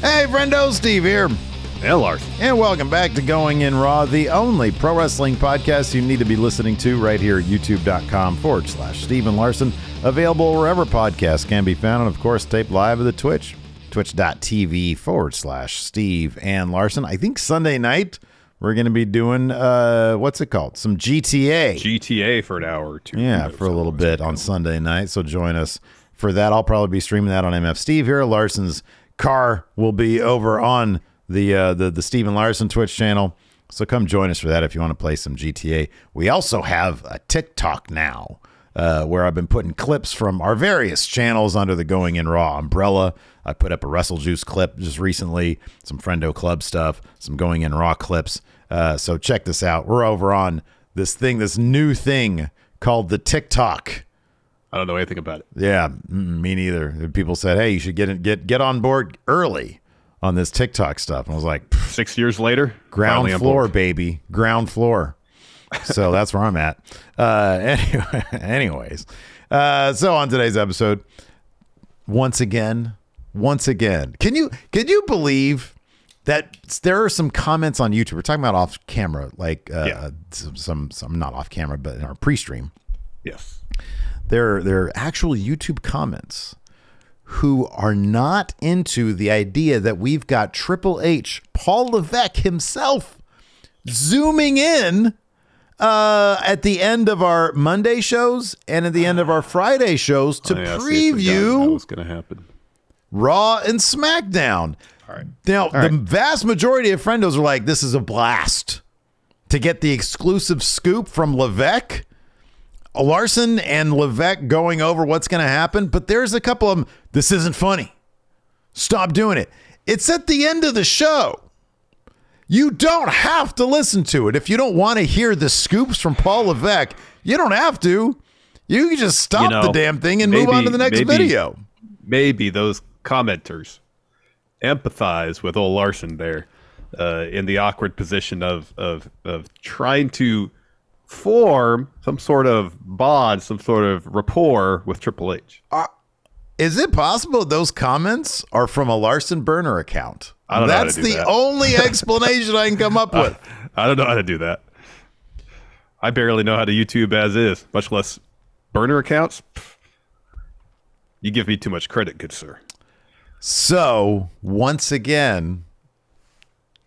Hey, friendo, Steve here. And Larson. And welcome back to Going In Raw, the only pro wrestling podcast you need to be listening to right here at youtube.com/Steve Larson. Available wherever podcasts can be found. And, of course, taped live at the Twitch, twitch.tv/Steve and Larson. I think Sunday night we're going to be doing, what's it called? Some GTA. GTA for an hour or two. Yeah, for a little bit on Sunday night. So join us for that. I'll probably be streaming that on MF Steve here. Larson's car will be over on the Steve and Larson Twitch channel. So come join us for that if you want to play some GTA. We also have a TikTok now where I've been putting clips from our various channels under the Going In Raw umbrella. I put up a Wrestle Juice clip just recently, some Friendo Club stuff, some Going In Raw clips. So check this out. We're over on this new thing called the TikTok. I don't know anything about it. Yeah, me neither. People said, hey, you should get on board early on this TikTok stuff. And I was like, 6 years later, ground floor, baby. Ground floor. So that's where I'm at. Anyways, so on today's episode, once again, can you believe that there are some comments on YouTube? We're talking about off camera, like some not off camera, but in our pre-stream. Yes. There are actual YouTube comments who are not into the idea that we've got Triple H, Paul Levesque himself, zooming in at the end of our Monday shows and at the end of our Friday shows to preview what's going to happen. Raw and SmackDown. All right. Now, the vast majority of friendos are like, this is a blast to get the exclusive scoop from Levesque. Larson and Levesque going over what's going to happen, but there's a couple of them. This isn't funny. Stop doing it. It's at the end of the show. You don't have to listen to it. If you don't want to hear the scoops from Paul Levesque, you don't have to. You can just stop the damn thing and move on to the next video. Maybe those commenters empathize with old Larson there in the awkward position of trying to form some sort of bond, some sort of rapport with Triple H. Is it possible those comments are from a Larson burner account? I don't know how to That's do the that. only explanation I can come up with. I don't know how to do that. I barely know how to YouTube as is, much less burner accounts. You give me too much credit, good sir. So, once again,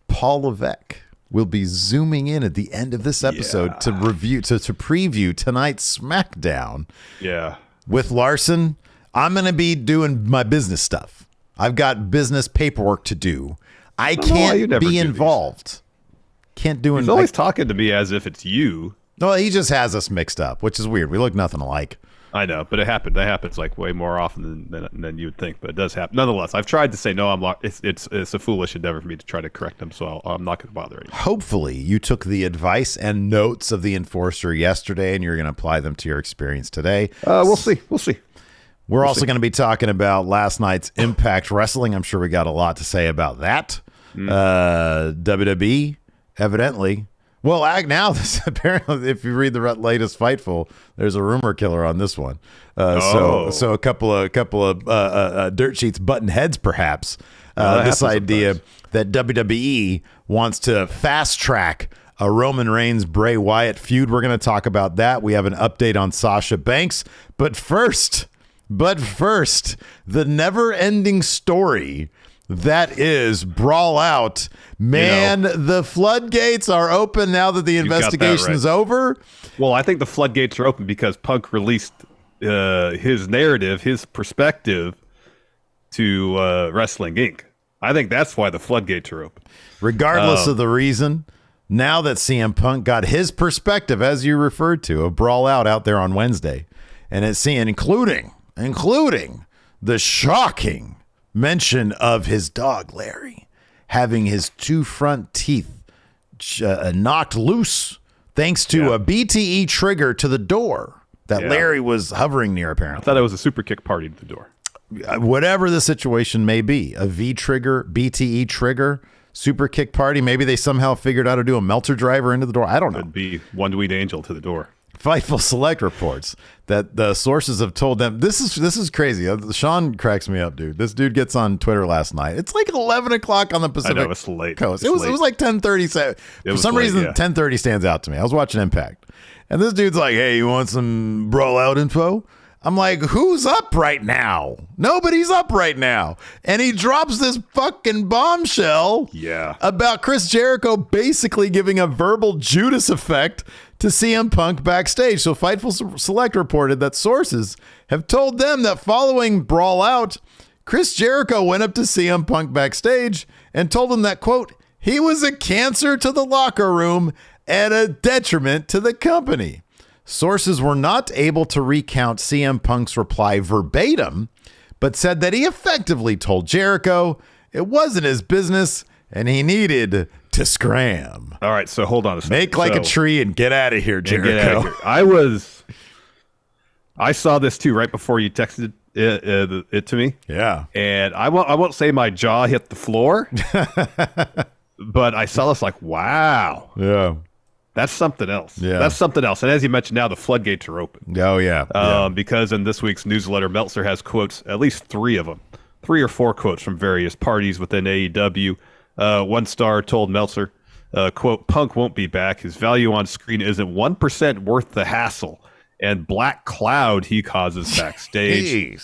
Paul Levesque will be zooming in at the end of this episode to review, to preview tonight's SmackDown. Yeah. With Larson, I'm going to be doing my business stuff. I've got business paperwork to do. I can't be involved. Can't do it. He's always talking to me as if it's you. No, he just has us mixed up, which is weird. We look nothing alike. I know, but it happened. That happens like way more often than you would think, but it does happen. Nonetheless, I've tried to say no. It's a foolish endeavor for me to try to correct him, so I'm not going to bother anymore. Hopefully, you took the advice and notes of the enforcer yesterday, and you're going to apply them to your experience today. We'll see. We're also going to be talking about last night's Impact Wrestling. I'm sure we got a lot to say about that. WWE, evidently. Well, now this apparently, if you read the latest Fightful, there's a rumor killer on this one. So a couple of dirt sheets button heads, perhaps. This idea that WWE wants to fast track a Roman Reigns Bray Wyatt feud. We're going to talk about that. We have an update on Sasha Banks, but first, the never-ending story that is Brawl Out. Man, the floodgates are open now that the investigation's over. Well, I think the floodgates are open because Punk released his narrative, his perspective to Wrestling Inc. I think that's why the floodgates are open. Regardless of the reason, now that CM Punk got his perspective, as you referred to, of Brawl Out there on Wednesday, and it's seeing, including the shocking mention of his dog, Larry, having his two front teeth knocked loose thanks to a BTE trigger to the door that Larry was hovering near, apparently. I thought it was a super kick party to the door. Whatever the situation may be, a V trigger, BTE trigger, super kick party. Maybe they somehow figured out how to do a melter driver into the door. I don't know. It'd be one Sweet Angel to the door. Fightful Select reports that the sources have told them this is crazy. Sean cracks me up, dude. This dude gets on Twitter last night. It's like 11 o'clock on the Pacific Coast. It was like 10:30. For some reason, 10:30 stands out to me. I was watching Impact, and this dude's like, "Hey, you want some Brawl out info?" I'm like, who's up right now? Nobody's up right now. And he drops this fucking bombshell about Chris Jericho basically giving a verbal Judas effect to CM Punk backstage. So Fightful Select reported that sources have told them that following Brawl Out, Chris Jericho went up to CM Punk backstage and told him that, quote, he was a cancer to the locker room and a detriment to the company. Sources were not able to recount CM Punk's reply verbatim, but said that he effectively told Jericho it wasn't his business and he needed to scram. All right, so hold on a second. Make like a tree and get out of here, Jericho. I saw this too right before you texted it to me. Yeah. And I won't say my jaw hit the floor, but I saw this like, wow. Yeah. That's something else. Yeah. That's something else. And as you mentioned, now the floodgates are open. Oh, yeah. Because in this week's newsletter, Meltzer has quotes, at least 3 of them, 3 or 4 quotes from various parties within AEW. One star told Meltzer, quote, Punk won't be back. His value on screen isn't 1% worth the hassle and black cloud he causes backstage.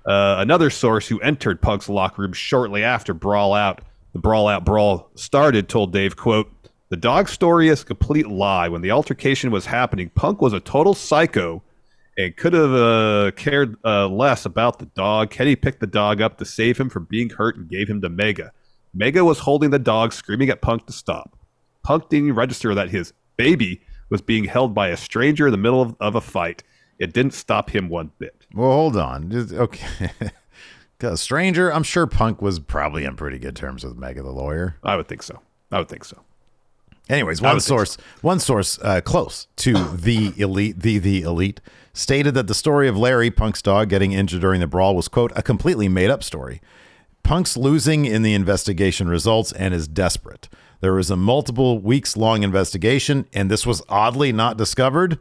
Another source who entered Punk's locker room shortly after the Brawl Out Brawl started told Dave, quote, the dog story is a complete lie. When the altercation was happening, Punk was a total psycho and could have cared less about the dog. Kenny picked the dog up to save him from being hurt and gave him to Mega. Mega was holding the dog, screaming at Punk to stop. Punk didn't register that his baby was being held by a stranger in the middle of a fight. It didn't stop him one bit. Well, hold on. Okay. A stranger? I'm sure Punk was probably on pretty good terms with Mega the lawyer. I would think so. Anyways, one source close to the elite stated that the story of Larry, Punk's dog, getting injured during the brawl was, quote, a completely made up story. Punk's losing in the investigation results and is desperate. There was a multiple weeks long investigation, and this was oddly not discovered.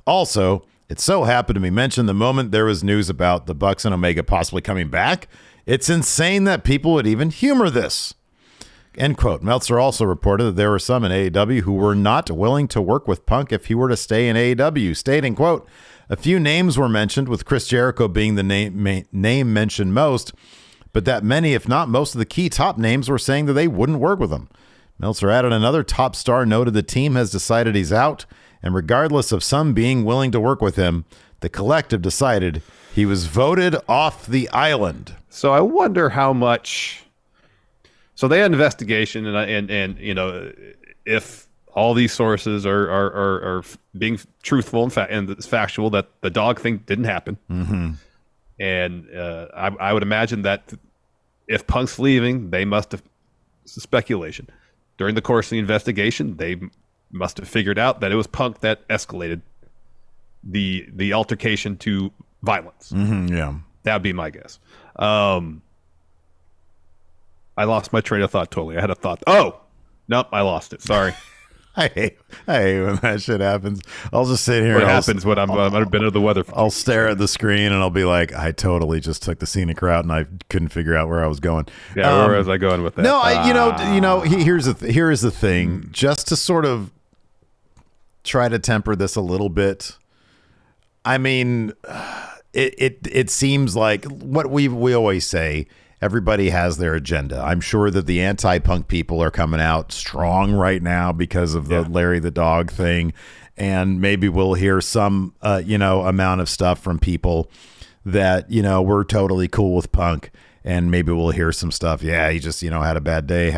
Also, it so happened to be mentioned the moment there was news about the Bucks and Omega possibly coming back. It's insane that people would even humor this. End quote. Meltzer also reported that there were some in AEW who were not willing to work with Punk if he were to stay in AEW, stating, quote, a few names were mentioned, with Chris Jericho being the name mentioned most, but that many, if not most of the key top names were saying that they wouldn't work with him. Meltzer added another top star noted the team has decided he's out, and regardless of some being willing to work with him, the collective decided he was voted off the island. So I wonder how much... So they had an investigation, and you know, if all these sources are being truthful and it's factual that the dog thing didn't happen, and I would imagine that if Punk's leaving, they must have, it's a speculation, during the course of the investigation, they must have figured out that it was Punk that escalated the altercation to violence. Yeah, that would be my guess. I lost my train of thought totally. I had a thought. Oh, nope, I lost it. Sorry. I hate when that shit happens. I'll just sit here. What happens when I've been under the weather? I'll stare at the screen and I'll be like, I totally just took the scenic route and I couldn't figure out where I was going. Yeah, where was I going with that? No, here's the thing. Just to sort of try to temper this a little bit. I mean, it seems like what we always say. Everybody has their agenda. I'm sure that the anti-Punk people are coming out strong right now because of the Larry the Dog thing. And maybe we'll hear some, amount of stuff from people that, we're totally cool with Punk. And maybe we'll hear some stuff. Yeah, he just, had a bad day.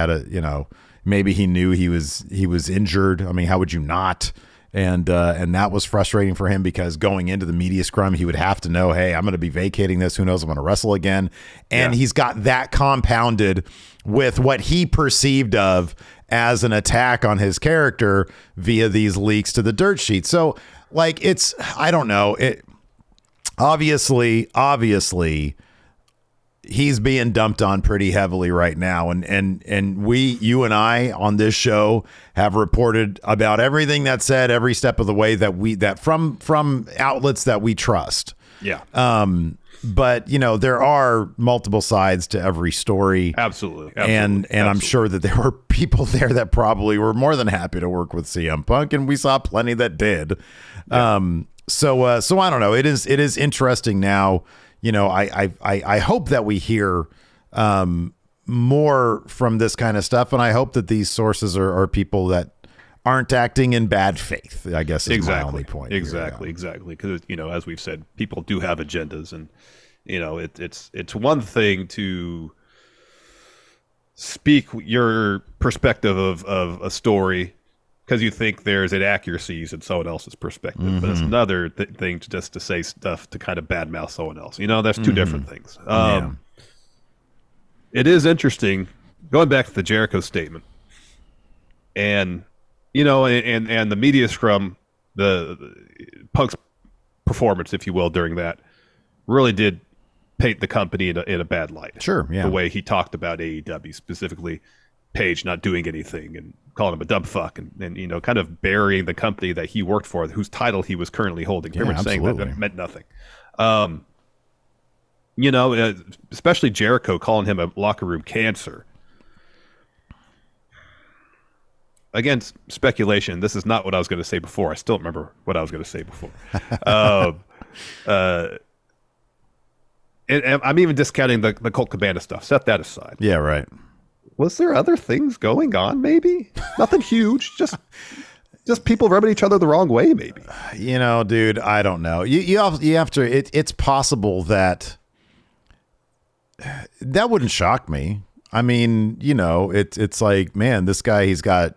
Maybe he knew he was injured. I mean, how would you not? And that was frustrating for him because going into the media scrum, he would have to know, hey, I'm going to be vacating this. Who knows? I'm going to wrestle again. And he's got that compounded with what he perceived of as an attack on his character via these leaks to the dirt sheet. So like, I don't know. It obviously he's being dumped on pretty heavily right now. And you and I on this show have reported about everything that's said every step of the way that from outlets that we trust. Yeah. But there are multiple sides to every story. Absolutely. And I'm sure that there were people there that probably were more than happy to work with CM Punk, and we saw plenty that did. Yeah. So I don't know. It is interesting now. I hope that we hear more from this kind of stuff, and I hope that these sources are people that aren't acting in bad faith, I guess is my only point. Exactly. Because, as we've said, people do have agendas, and, it's one thing to speak your perspective of a story because you think there's inaccuracies in someone else's perspective, but it's another thing to say stuff to kind of badmouth someone else. That's two different things. It is interesting, going back to the Jericho statement, and and the media scrum, the Punk's performance, if you will, during that really did paint the company in a bad light. Sure, yeah. The way he talked about AEW, specifically Page not doing anything and calling him a dumb fuck, and kind of burying the company that he worked for, whose title he was currently holding. Pretty much saying that meant nothing. Especially Jericho calling him a locker room cancer. Again, speculation. This is not what I was going to say before. I still remember what I was going to say before. And I'm even discounting the Colt Cabana stuff. Set that aside. Yeah, right. Was there other things going on? Maybe nothing huge. Just people rubbing each other the wrong way. Maybe. Dude, I don't know. You have to. It's possible that wouldn't shock me. I mean, it's like, man, this guy, he's got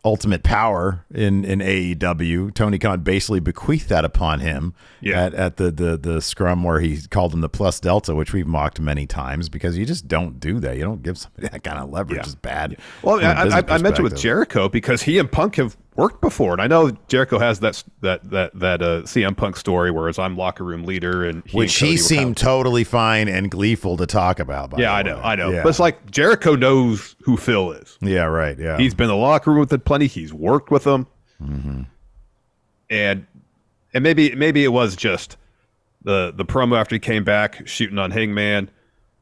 ultimate power in AEW. Tony Khan basically bequeathed that upon him at the scrum where he called him the plus delta, which we've mocked many times because you just don't do that. You don't give somebody that kind of leverage. It's bad. Yeah. Well, I mentioned with Jericho because he and Punk have worked before, and I know Jericho has that CM Punk story, whereas I'm locker room leader, and he seemed totally fine and gleeful to talk about. I know. Yeah. But it's like Jericho knows who Phil is. Yeah, right. Yeah, he's been in the locker room with it plenty. He's worked with them, and maybe it was just the promo after he came back shooting on Hangman,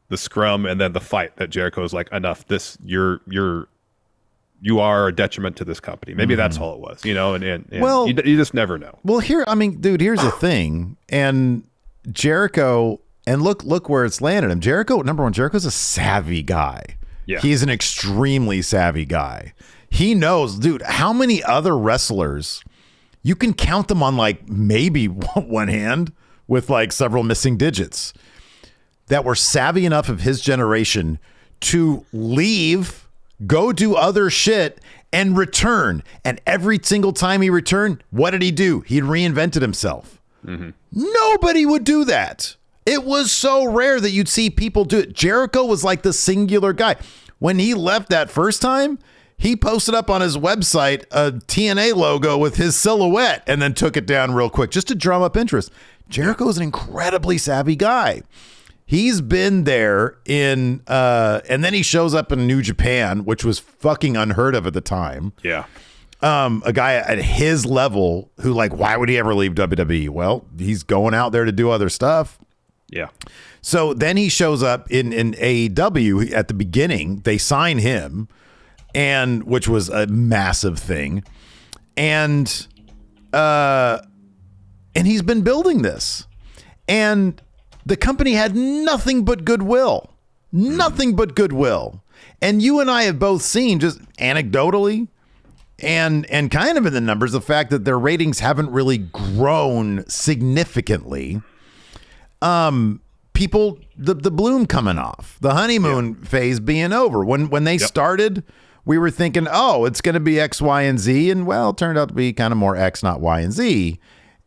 the scrum, and then the fight that Jericho was like, enough. This you are a detriment to this company. Maybe that's all it was, and well, you just never know. Well, here's the thing. And Jericho, and look where it's landed him. Number one, Jericho's a savvy guy. Yeah. He's an extremely savvy guy. He knows, dude, how many other wrestlers, you can count them on like maybe one hand with like several missing digits, that were savvy enough of his generation to leave, go do other shit, and return. And every single time he returned, what did he do? He reinvented himself. Nobody would do that. It was so rare that you'd see people do it. Jericho was like the singular guy. When he left that first time, he posted up on his website a TNA logo with his silhouette and then took it down real quick just to drum up interest. Jericho is an incredibly savvy guy. He's been there and then he shows up in New Japan, which was fucking unheard of at the time. Yeah. A guy at his level who, like, why would he ever leave WWE? Well, he's going out there to do other stuff. Yeah. So then he shows up in AEW at the beginning. They sign him, and which was a massive thing. And he's been building this. And the company had nothing but goodwill. Nothing but goodwill. And you and I have both seen, just anecdotally and kind of in the numbers, the fact that their ratings haven't really grown significantly. People, the bloom coming off, the honeymoon phase being over. When they started, we were thinking, oh, it's going to be X, Y, and Z. And well, it turned out to be kind of more X, not Y and Z.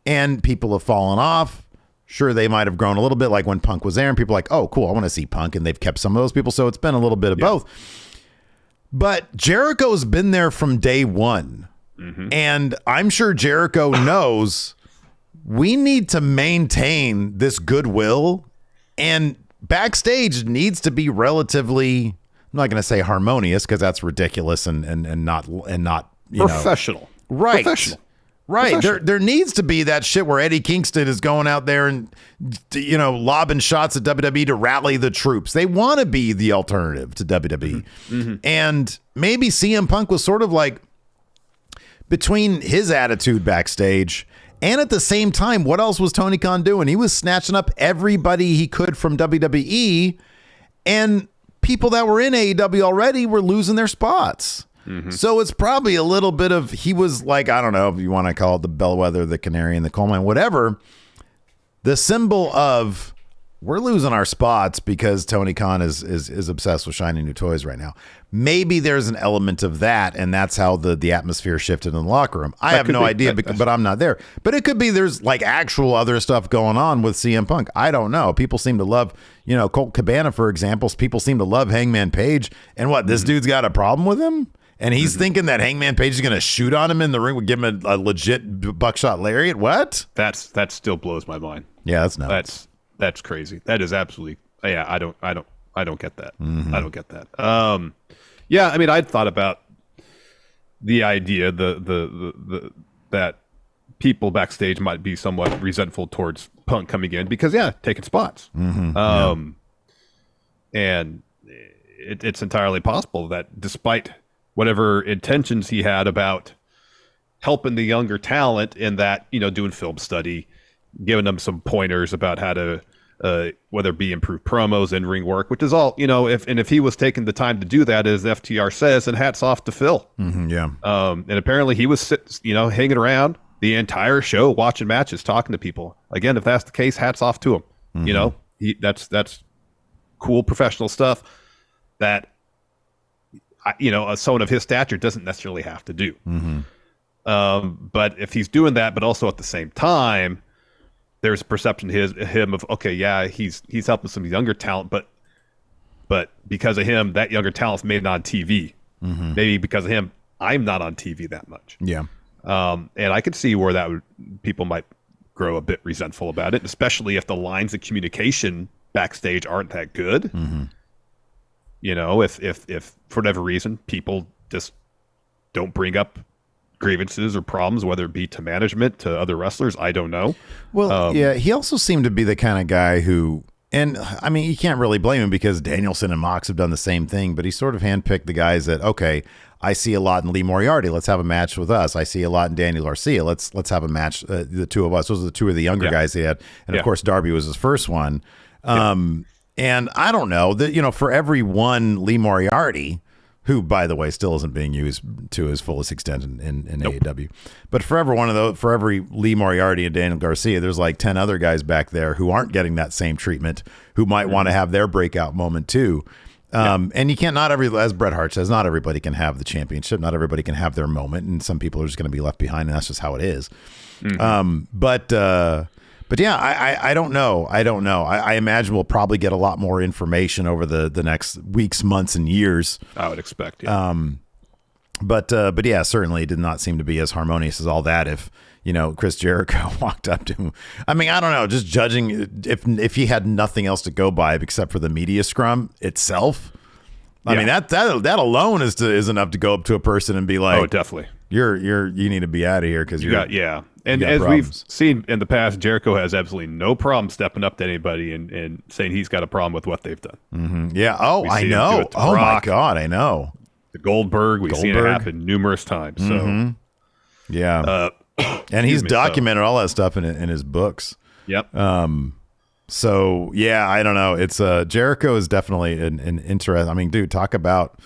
And people have fallen off. Sure, they might have grown a little bit, like when Punk was there, and people are like, oh, cool, I want to see Punk. And they've kept some of those people. So it's been a little bit of both. But Jericho's been there from day one. And I'm sure Jericho knows we need to maintain this goodwill and backstage needs to be relatively, I'm not going to say harmonious because that's ridiculous and not professional. Right. Professional. Right. There needs to be that shit where Eddie Kingston is going out there and, lobbing shots at WWE to rally the troops. They want to be the alternative to WWE. Mm-hmm. And maybe CM Punk was sort of like between his attitude backstage and at the same time, what else was Tony Khan doing? He was snatching up everybody he could from WWE, and people that were in AEW already were losing their spots. Mm-hmm. So it's probably a little bit of, he was like, I don't know if you want to call it the bellwether, the canary in the coal mine, whatever. The symbol of we're losing our spots because Tony Khan is obsessed with shiny new toys right now. Maybe there's an element of that, and that's how the atmosphere shifted in the locker room. I have no idea, but I'm not there. But it could be there's like actual other stuff going on with CM Punk. I don't know. People seem to love, Colt Cabana, for example. People seem to love Hangman Page. And what, this dude's got a problem with him? And he's thinking that Hangman Page is going to shoot on him in the ring, would give him a legit buckshot lariat. What? That still blows my mind. Yeah, that's nuts. That's crazy. That is absolutely. Yeah, I don't get that. Mm-hmm. I don't get that. Yeah, I mean, I'd thought about the idea that people backstage might be somewhat resentful towards Punk coming in because taking spots. Mm-hmm. And it's entirely possible that despite whatever intentions he had about helping the younger talent in that, doing film study, giving them some pointers about how to, whether it be improved promos, in-ring work, which is all, if he was taking the time to do that, as FTR says, then hats off to Phil. Mm-hmm, yeah. And apparently he was, hanging around the entire show, watching matches, talking to people. Again, if that's the case, hats off to him. Mm-hmm. That's cool professional stuff that, someone of his stature doesn't necessarily have to do. Mm-hmm. But if he's doing that, but also at the same time, there's a perception him of, okay, yeah, he's helping some younger talent, but because of him, that younger talent's made it on TV. Mm-hmm. Maybe because of him, I'm not on TV that much. Yeah. And I could see where people might grow a bit resentful about it, especially if the lines of communication backstage aren't that good. Mm-hmm. If for whatever reason people just don't bring up grievances or problems, whether it be to management, to other wrestlers, I don't know. Well, he also seemed to be the kind of guy who, and I mean, you can't really blame him because Danielson and Mox have done the same thing, but he sort of handpicked the guys that, okay, I see a lot in Lee Moriarty. Let's have a match with us. I see a lot in Daniel Garcia. Let's have a match. The two of us. Those are the two of the younger guys he had, and of course Darby was his first one. And I don't know that, for every one Lee Moriarty, who, by the way, still isn't being used to his fullest extent in AEW. But for every Lee Moriarty and Daniel Garcia, there's like 10 other guys back there who aren't getting that same treatment, who might want to have their breakout moment too. And you can't, as Bret Hart says, not everybody can have the championship. Not everybody can have their moment. And some people are just going to be left behind, and that's just how it is. Mm-hmm. But yeah, I don't know. I imagine we'll probably get a lot more information over the next weeks, months, and years. I would expect. Yeah. But yeah, certainly it did not seem to be as harmonious as all that. If Chris Jericho walked up to him, I mean, I don't know. Just judging if he had nothing else to go by except for the media scrum itself. I mean, that alone is enough to go up to a person and be like, oh, definitely. You need to be out of here because you got And as we've seen in the past, Jericho has absolutely no problem stepping up to anybody and saying he's got a problem with what they've done. Mm-hmm. Yeah. Oh, I know. Oh, my God. I know. The Goldberg. We've seen it happen numerous times. So, mm-hmm. Yeah. And he's documented all that stuff in his books. Yep. So, yeah, I don't know. It's Jericho is definitely an interesting. I mean, dude, talk about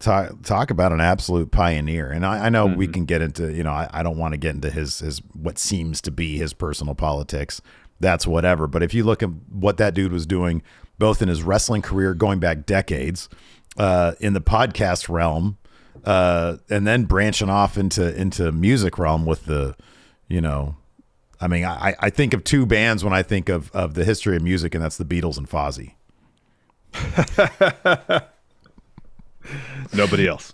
an absolute pioneer. And I know we can get into, I don't want to get into his what seems to be his personal politics. That's whatever. But if you look at what that dude was doing, both in his wrestling career going back decades, in the podcast realm, and then branching off into music realm with the, I mean, I think of two bands when I think of the history of music, and that's the Beatles and Fozzy. Nobody else.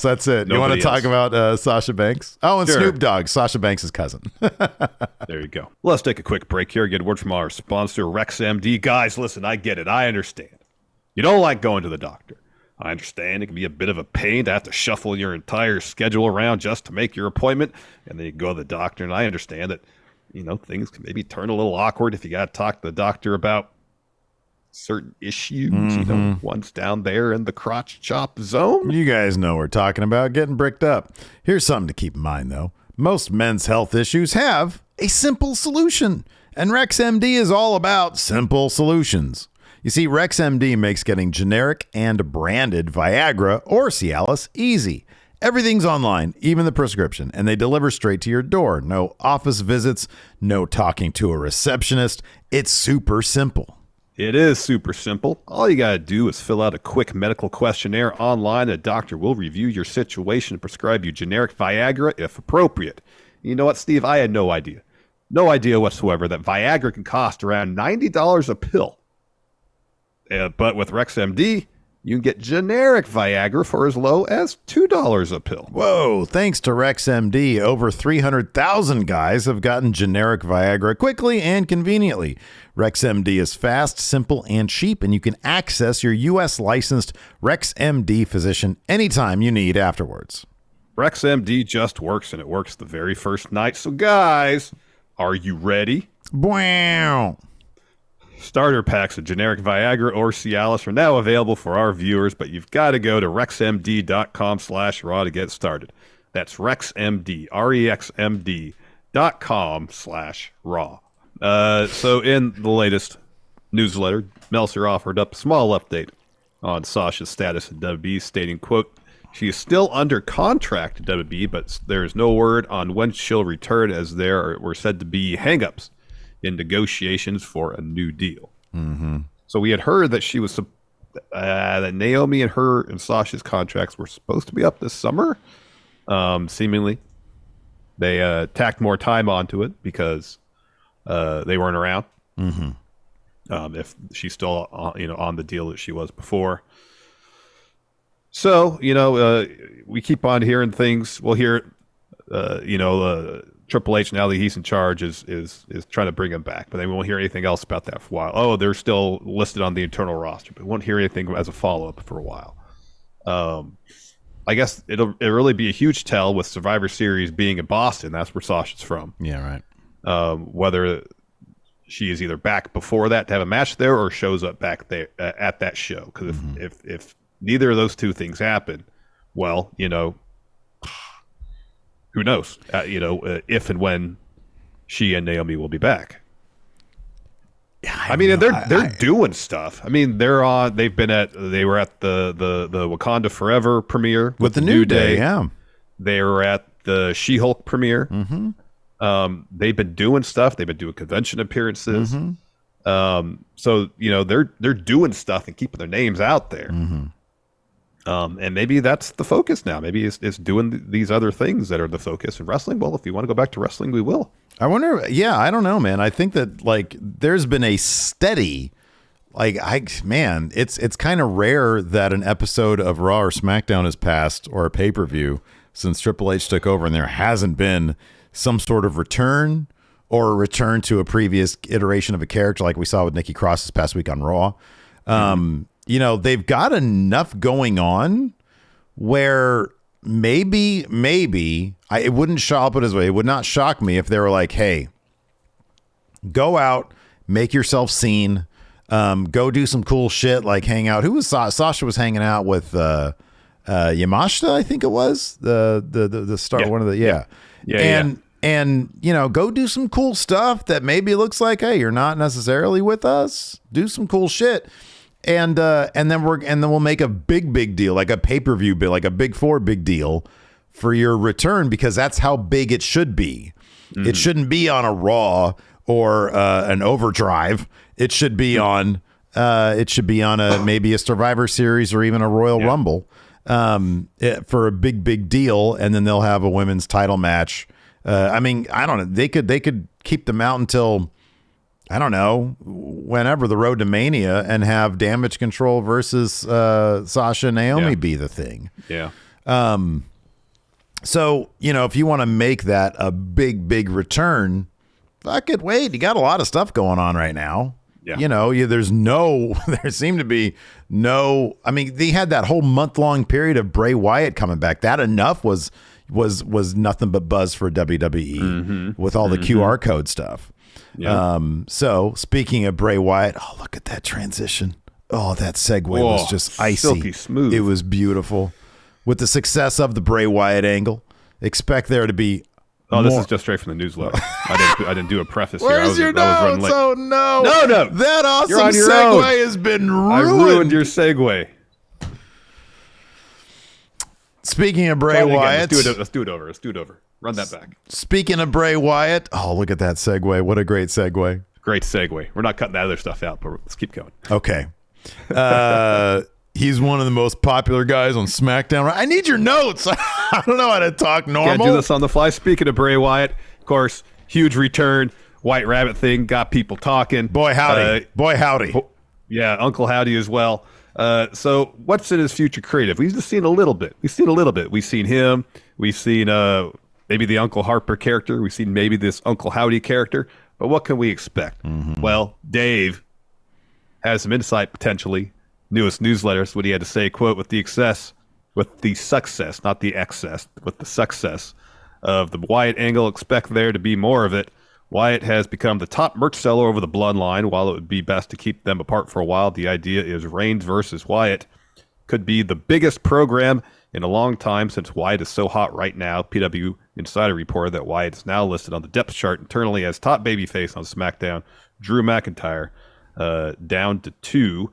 That's it. You want to talk about Sasha Banks? Oh, and sure. Snoop Dogg, Sasha Banks' cousin. There you go. Let's take a quick break here. Get a word from our sponsor, RexMD. Guys, listen, I get it. I understand. You don't like going to the doctor. I understand it can be a bit of a pain to have to shuffle your entire schedule around just to make your appointment, and then you go to the doctor. And I understand that, things can maybe turn a little awkward if you got to talk to the doctor about certain issues, one's down there in the crotch chop zone. You guys know we're talking about getting bricked up. Here's something to keep in mind, though. Most men's health issues have a simple solution, and RexMD is all about simple solutions. You see, RexMD makes getting generic and branded Viagra or Cialis easy. Everything's online, even the prescription, and they deliver straight to your door. No office visits, no talking to a receptionist. It's super simple. It is super simple. All you got to do is fill out a quick medical questionnaire online. A doctor will review your situation and prescribe you generic Viagra if appropriate. You know what, Steve? I had no idea. No idea whatsoever that Viagra can cost around $90 a pill. But with RexMD, you can get generic Viagra for as low as $2 a pill. Whoa, thanks to RexMD, over 300,000 guys have gotten generic Viagra quickly and conveniently. RexMD is fast, simple, and cheap, and you can access your U.S. licensed RexMD physician anytime you need afterwards. RexMD just works, and it works the very first night. So guys, are you ready? Wow. Starter packs of generic Viagra or Cialis are now available for our viewers, but you've got to go to rexmd.com/raw to get started. That's RexMD, RexMD.com/raw. So in the latest newsletter, Meltzer offered up a small update on Sasha's status at WWE, stating, quote, she is still under contract at WWE, but there is no word on when she'll return, as there were said to be hangups in negotiations for a new deal. Mm-hmm. So we had heard that she was that Naomi and her and Sasha's contracts were supposed to be up this summer. Seemingly, they tacked more time onto it because they weren't around. Mm-hmm. If she's still on the deal that she was before. So we keep on hearing things. We'll hear Triple H, now that he's in charge, is trying to bring him back, but they won't hear anything else about that for a while. Oh, they're still listed on the internal roster, but won't hear anything as a follow-up for a while. I guess it'll really be a huge tell with Survivor Series being in Boston. That's where Sasha's from. Yeah, right. Whether she is either back before that to have a match there or shows up back there at that show. Because if neither of those two things happen, well, who knows? If and when she and Naomi will be back. Yeah, they're doing stuff. I mean, they were at the Wakanda Forever premiere with the New Day. Yeah, they were at the She-Hulk premiere. Mm-hmm. They've been doing stuff. They've been doing convention appearances. Mm-hmm. So they're doing stuff and keeping their names out there. Mm-hmm. And maybe that's the focus now. Maybe it's doing these other things that are the focus in wrestling. Well, if you want to go back to wrestling, we will. I wonder. Yeah, I don't know, man. I think that there's been a steady, it's kind of rare that an episode of Raw or SmackDown has passed or a pay-per-view since Triple H took over, and there hasn't been some sort of return or a return to a previous iteration of a character like we saw with Nikki Cross this past week on Raw. They've got enough going on where maybe it wouldn't shock it as way. It would not shock me if they were like, hey, go out, make yourself seen, go do some cool shit, like hang out. Who was Sasha was hanging out with Yamashita, I think it was the star, one of the and go do some cool stuff that maybe looks like, hey, you're not necessarily with us. Do some cool shit. And then we'll make a big deal, like a pay-per-view bill, like a Big Four big deal for your return, because that's how big it should be. Mm-hmm. It shouldn't be on a Raw or an Overdrive. It should be on maybe a Survivor Series or even a Royal Rumble for a big deal, and then they'll have a women's title match. I don't know. They could keep them out until, I don't know, whenever the road to Mania, and have Damage Control versus Sasha and Naomi be the thing. Yeah. So, if you want to make that a big return, fuck it, wait, you got a lot of stuff going on right now. Yeah. You know, there seemed to be no, I mean, they had that whole month-long period of Bray Wyatt coming back. That enough was nothing but buzz for WWE with all the QR code stuff. Yeah. So speaking of Bray Wyatt, oh, look at that transition. Oh, that segue was just icy. Silky smooth. It was beautiful. With the success of the Bray Wyatt angle, expect there to be this is just straight from the newsletter. I didn't do a preface here. Where's your notes? Oh, no. No. That awesome You're on your segue own. has been ruined. I ruined your segue. Speaking of Bray Wyatt. Let's do it over. Run that back. Speaking of Bray Wyatt. Oh, look at that segue. What a great segue. Great segue. We're not cutting that other stuff out, but let's keep going. Okay. He's one of the most popular guys on Smackdown. I need your notes. I don't know how to talk normal. Can't do this on the fly. Speaking of Bray Wyatt, of course, huge return. White Rabbit thing got people talking. Boy, howdy. Yeah, Uncle Howdy as well. So what's in his future creative? We've just seen a little bit. We've seen him. We've seen maybe the Uncle Harper character. We've seen maybe this Uncle Howdy character. But what can we expect? Well, Dave has some insight potentially. Newest newsletters, what he had to say, quote, with the success, not the excess, with the success of the Wyatt angle, expect there to be more of it. Wyatt has become the top merch seller over the bloodline. While it would be best to keep them apart for a while, the idea is Reigns versus Wyatt could be the biggest program in a long time since Wyatt is so hot right now. PW Insider reported that Wyatt is now listed on the depth chart internally as top babyface on SmackDown. Drew McIntyre down to 2.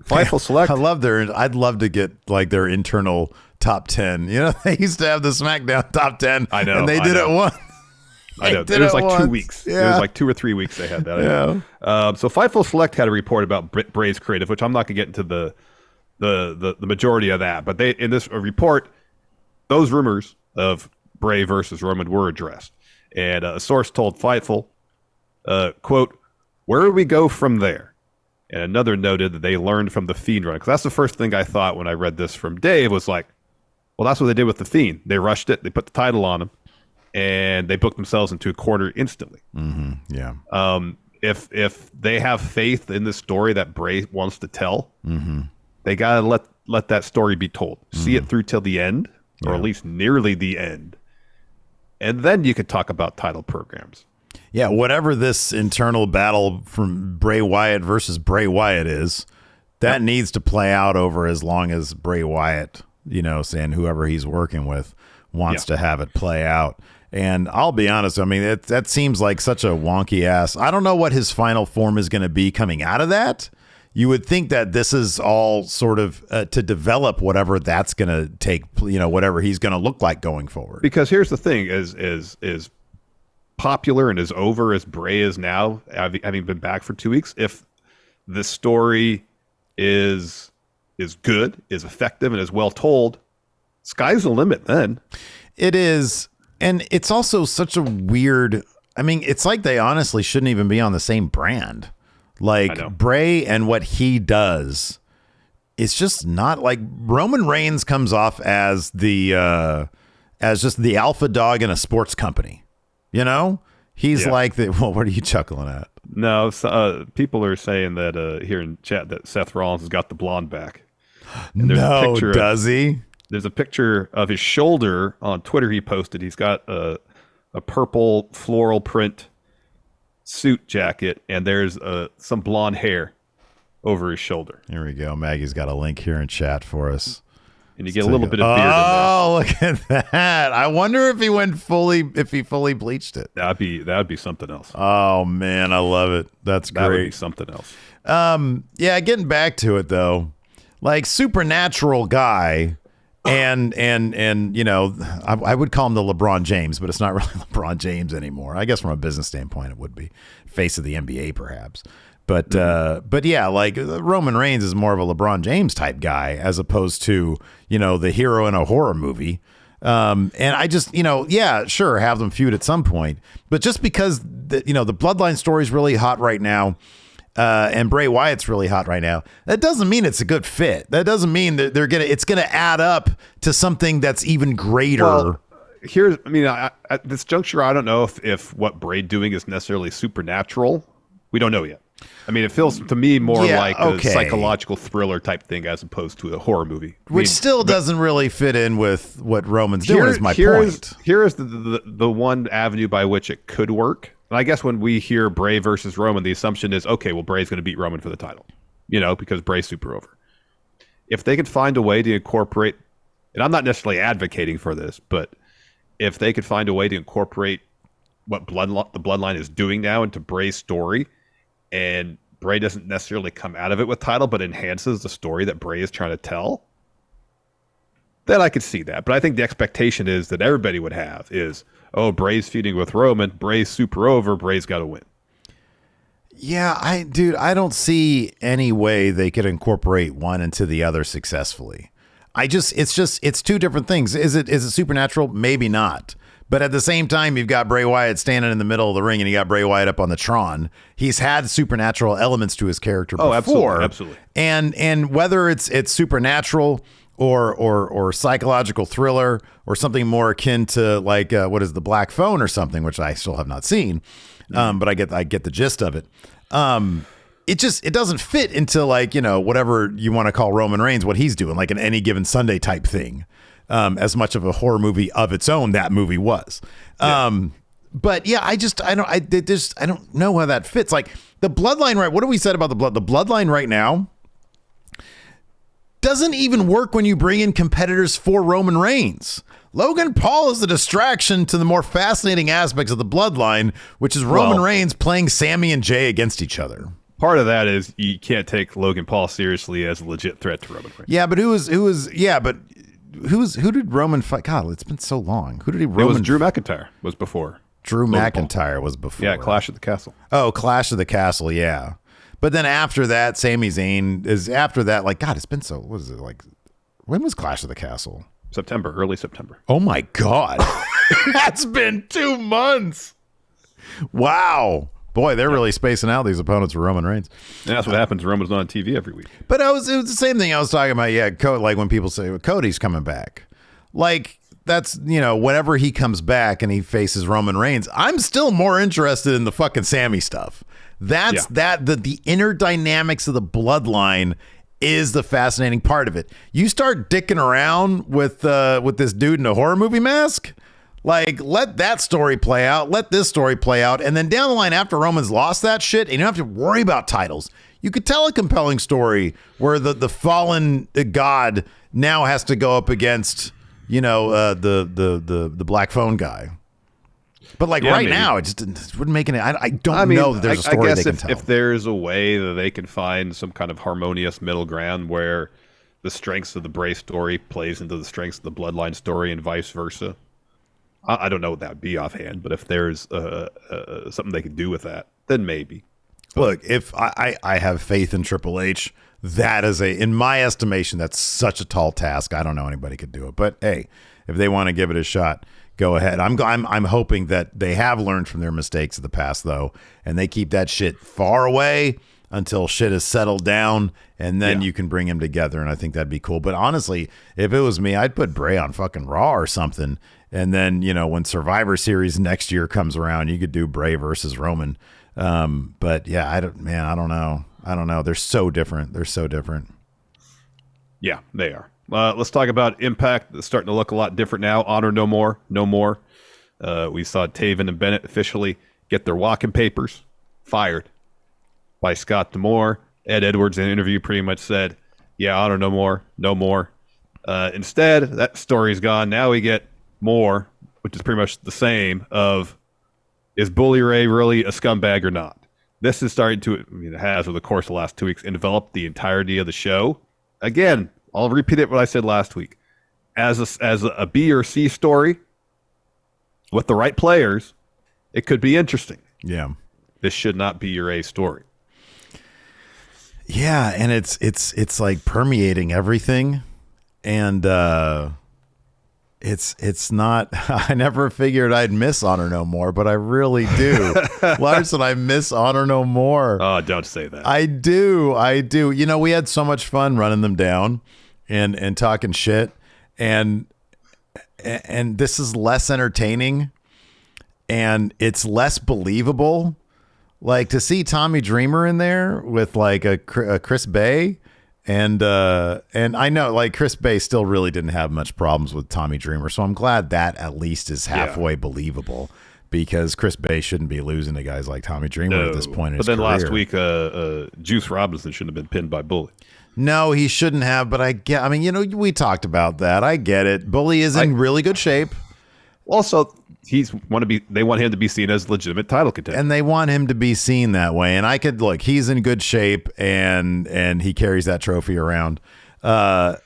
Fightful Select. I'd love to get like their internal top 10. You know, they used to have the SmackDown top 10. I know. And they did it once. I know. It was like 2 weeks. Yeah. It was like 2 or 3 weeks they had that. Yeah. So Fightful Select had a report about Bray's creative, which I'm not going to get into the majority of that. But they in this report, those rumors of Bray versus Roman were addressed. And a source told Fightful, quote, "Where do we go from there?" And another noted that they learned from the Fiend run. Because that's the first thing I thought when I read this from Dave was like, well, that's what they did with the Fiend. They rushed it. They put the title on him. And they booked themselves into a corner instantly. Yeah. If they have faith in the story that Bray wants to tell, they gotta let that story be told. See it through till the end, or at least nearly the end, and then you could talk about title programs. Yeah, whatever this internal battle from Bray Wyatt versus Bray Wyatt is, that needs to play out over as long as Bray Wyatt, saying whoever he's working with wants to have it play out. And I'll be honest, I mean, that seems like such a wonky ass. I don't know what his final form is going to be coming out of that. You would think that this is all sort of to develop whatever that's going to take, whatever he's going to look like going forward. Because here's the thing, is popular and as over as Bray is now, having been back for 2 weeks, if the story is good, is effective, and is well told, sky's the limit then. It is. And it's also such a weird, I mean, it's like they honestly shouldn't even be on the same brand. Like Bray and what he does, it's just not like Roman Reigns comes off as as just the alpha dog in a sports company. He's like well, what are you chuckling at? No, people are saying that here in chat that Seth Rollins has got the blonde back. No, does he? There's a picture of his shoulder on Twitter he posted. He's got a purple floral print suit jacket, and there's some blonde hair over his shoulder. Here we go. Maggie's got a link here in chat for us. And you get a little bit of beard in there. Oh, look at that. I wonder if he fully bleached it. That'd be something else. Oh, man, I love it. That's great. That would be something else. Yeah, getting back to it, though. Like, supernatural guy... And I would call him the LeBron James, but it's not really LeBron James anymore. I guess from a business standpoint, it would be face of the NBA, perhaps. But yeah, like Roman Reigns is more of a LeBron James type guy as opposed to the hero in a horror movie. And I just sure, have them feud at some point, but just because the Bloodline story is really hot right now. And Bray Wyatt's really hot right now. That doesn't mean it's a good fit. That doesn't mean that it's gonna add up to something that's even greater. Well, here's, I mean, at this juncture, I don't know if what Bray doing is necessarily supernatural. We don't know yet. I mean, it feels to me more like a psychological thriller type thing as opposed to a horror movie. Which still doesn't really fit in with what Roman's doing, is my point. Here is the one avenue by which it could work. And I guess when we hear Bray versus Roman, the assumption is, okay, well, Bray's going to beat Roman for the title, because Bray's super over. If they could find a way to incorporate, and I'm not necessarily advocating for this, but if they could find a way to incorporate what the Bloodline is doing now into Bray's story, and Bray doesn't necessarily come out of it with title, but enhances the story that Bray is trying to tell, then I could see that. But I think the expectation is that everybody would have is, oh, Bray's feuding with Roman, Bray's super over, Bray's got to win. Yeah, I don't see any way they could incorporate one into the other successfully. It's two different things. Is it supernatural? Maybe not. But at the same time, you've got Bray Wyatt standing in the middle of the ring, and you got Bray Wyatt up on the Tron. He's had supernatural elements to his character before. Absolutely. And whether it's supernatural or psychological thriller or something more akin to like what is the Black Phone or something, which I still have not seen, but I get the gist of it. It doesn't fit into like whatever you want to call Roman Reigns, what he's doing, like an Any Given Sunday type thing. As much of a horror movie of its own that movie was. But yeah, I don't know how that fits. Like the Bloodline, right? What have we said about the Bloodline right now? Doesn't even work when you bring in competitors for Roman Reigns. Logan Paul is a distraction to the more fascinating aspects of the Bloodline, which is Roman Reigns playing Sammy and Jay against each other. Part of that is you can't take Logan Paul seriously as a legit threat to Roman Reigns. Yeah, but who did Roman fight? God, it's been so long. Who did he? Roman? It was Drew McIntyre was before. Drew McIntyre was before. Yeah, Clash of the Castle. Oh, Clash of the Castle. Yeah, but then after that, Sami Zayn is after that. Like God, it's been so. What is it like? When was Clash of the Castle? Early September. Oh my God, that's been 2 months. Wow. Boy, they're really spacing out these opponents for Roman Reigns. And that's what happens. Roman's not on TV every week. But it was the same thing I was talking about. Yeah, like when people say, well, Cody's coming back. Like, that's, whenever he comes back and he faces Roman Reigns, I'm still more interested in the fucking Sammy stuff. The inner dynamics of the Bloodline is the fascinating part of it. You start dicking around with this dude in a horror movie mask, like, let that story play out. Let this story play out. And then down the line, after Roman's lost that shit, and you don't have to worry about titles, you could tell a compelling story where the fallen god now has to go up against, the Black Phone guy. But like now, it just wouldn't make any. I don't know that there's a story they can tell. If there's a way that they can find some kind of harmonious middle ground where the strengths of the Bray story plays into the strengths of the Bloodline story and vice versa. I don't know what that would be offhand, but if there's something they could do with that, then maybe. Look, if I have faith in Triple H, that is in my estimation, that's such a tall task. I don't know anybody could do it, but hey, if they want to give it a shot, go ahead. I'm hoping that they have learned from their mistakes of the past, though, and they keep that shit far away until shit is settled down, and then you can bring them together, and I think that'd be cool. But honestly, if it was me, I'd put Bray on fucking Raw or something. And then, when Survivor Series next year comes around, you could do Bray versus Roman. But yeah, I don't know. They're so different. Yeah, they are. Let's talk about Impact. It's starting to look a lot different now. Honor No More. We saw Taven and Bennett officially get their walking papers fired by Scott D'Amore. Ed Edwards in an interview pretty much said, yeah, Honor No More. Instead, that story's gone. Now we get more, which is pretty much the same of, is Bully Ray really a scumbag or not? This is starting to, it has over the course of the last 2 weeks, enveloped the entirety of the show. Again, I'll repeat it what I said last week. As a B or C story with the right players, it could be interesting. Yeah. This should not be your A story. Yeah, and it's like permeating everything. And it's not, I never figured I'd miss Honor No More, but I really do. Larson, I miss Honor No More. Oh, don't say that. I do. We had so much fun running them down and talking shit. And and this is less entertaining and it's less believable. Like to see Tommy Dreamer in there with like a Chris Bay. And I know like Chris Bay still really didn't have much problems with Tommy Dreamer. So I'm glad that at least is halfway believable, because Chris Bay shouldn't be losing to guys like Tommy Dreamer at this point in his career. But then last week, Juice Robinson shouldn't have been pinned by Bully. No, he shouldn't have. But I mean, you know, we talked about that. I get it. Bully is in really good shape. Also, they want him to be seen as legitimate title contender, and they want him to be seen that way. And I could look, he's in good shape, and he carries that trophy around. The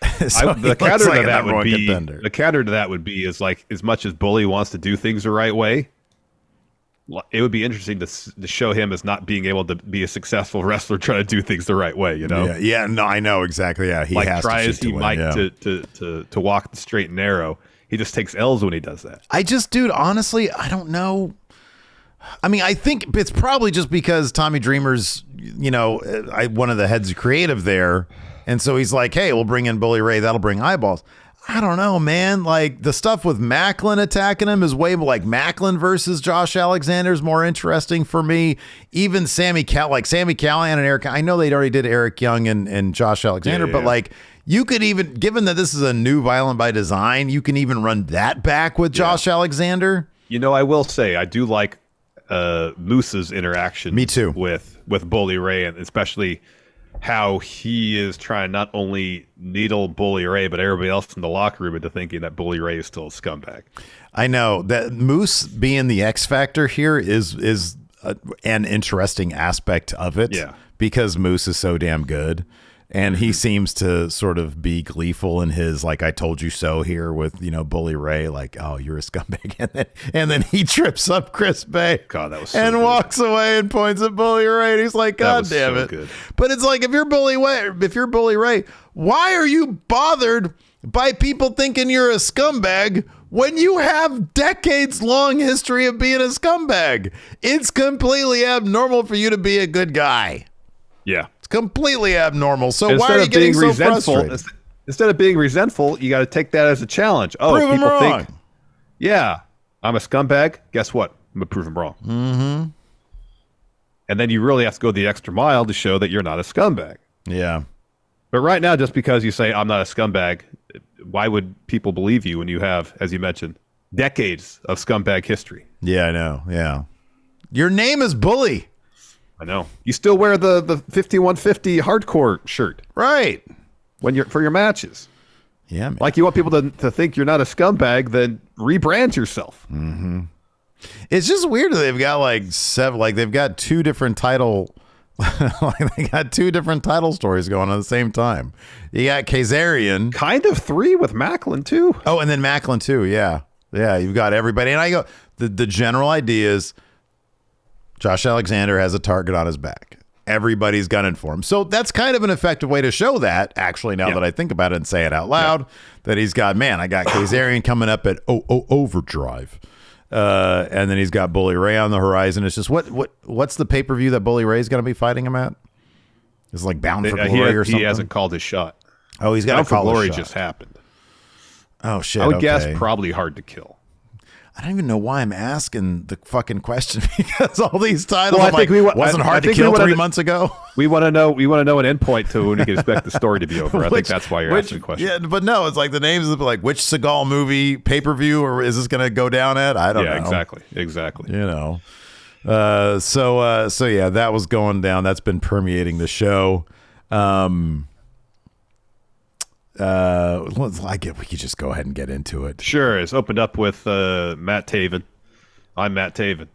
counter to that would be is like, as much as Bully wants to do things the right way, it would be interesting to show him as not being able to be a successful wrestler trying to do things the right way. You know? Yeah. No, I know exactly. Yeah, he like has try to as he might to walk the straight and narrow. He just takes L's when he does that. Dude, honestly, I don't know. I mean, I think it's probably just because Tommy Dreamer's, you know, one of the heads of creative there. And so he's like, hey, we'll bring in Bully Ray. That'll bring eyeballs. I don't know, man. Like the stuff with Macklin attacking him is way more like Macklin versus Josh Alexander is more interesting for me. Even Sami Callihan and Eric. I know they already did Eric Young and Josh Alexander, but like, you could even, given that this is a new Violent by Design, you can even run that back with Josh Alexander. You know, I will say I do like Moose's interaction. Me too. With Bully Ray, and especially how he is trying not only needle Bully Ray, but everybody else in the locker room into thinking that Bully Ray is still a scumbag. I know that Moose being the X factor here is an interesting aspect of it. Yeah, because Moose is so damn good. And he seems to sort of be gleeful in his, like, I told you so here with, you know, Bully Ray, like, oh, you're a scumbag. And then he trips up Chris Bay. God, that was so and good. Walks away and points at Bully Ray. And he's like, God damn it. Good. But it's like, if you're Bully Ray, why are you bothered by people thinking you're a scumbag when you have decades long history of being a scumbag? It's completely abnormal for you to be a good guy. Yeah. It's completely abnormal. So why are you getting so frustrated? Instead of being resentful, you got to take that as a challenge. Oh, prove people wrong. Think, yeah, I'm a scumbag. Guess what? I'm going to prove them wrong. Mm-hmm. And then you really have to go the extra mile to show that you're not a scumbag. Yeah. But right now, just because you say I'm not a scumbag, why would people believe you when you have, as you mentioned, decades of scumbag history? Yeah, I know. Yeah. Your name is Bully. I know. You still wear the 5150 hardcore shirt. Right. When you're for your matches. Yeah, man. Like you want people to think you're not a scumbag, then rebrand yourself. Mm-hmm. It's just weird that they've got like they've got two different title they got two different title stories going on at the same time. You got Kazarian. Kind of three with Macklin too. Oh, and then Macklin too, yeah. Yeah, you've got everybody. And I go, the general idea is Josh Alexander has a target on his back. Everybody's gunning for him. So that's kind of an effective way to show that, actually, now that I think about it and say it out loud, that he's got, I got Kazarian coming up at Overdrive. And then he's got Bully Ray on the horizon. It's just, what's the pay-per-view that Bully Ray's going to be fighting him at? It's like Bound for Glory or something? He hasn't called his shot. Oh, he's got Bound to call for Glory his shot. just happened. Oh, shit, I would guess probably hard to kill. I don't even know why I'm asking the fucking question, because all these titles wasn't hard to kill 3 months ago. We want to know an endpoint to when we can expect the story to be over. I think that's why you're asking the question. Yeah, but no, it's like the names of like which Seagal movie pay-per-view or is this going to go down at? I don't know. Yeah, exactly. You know. So yeah, that was going down. That's been permeating the show. I get we could just go ahead and get into it. Sure. It's opened up with Matt Taven. I'm Matt Taven.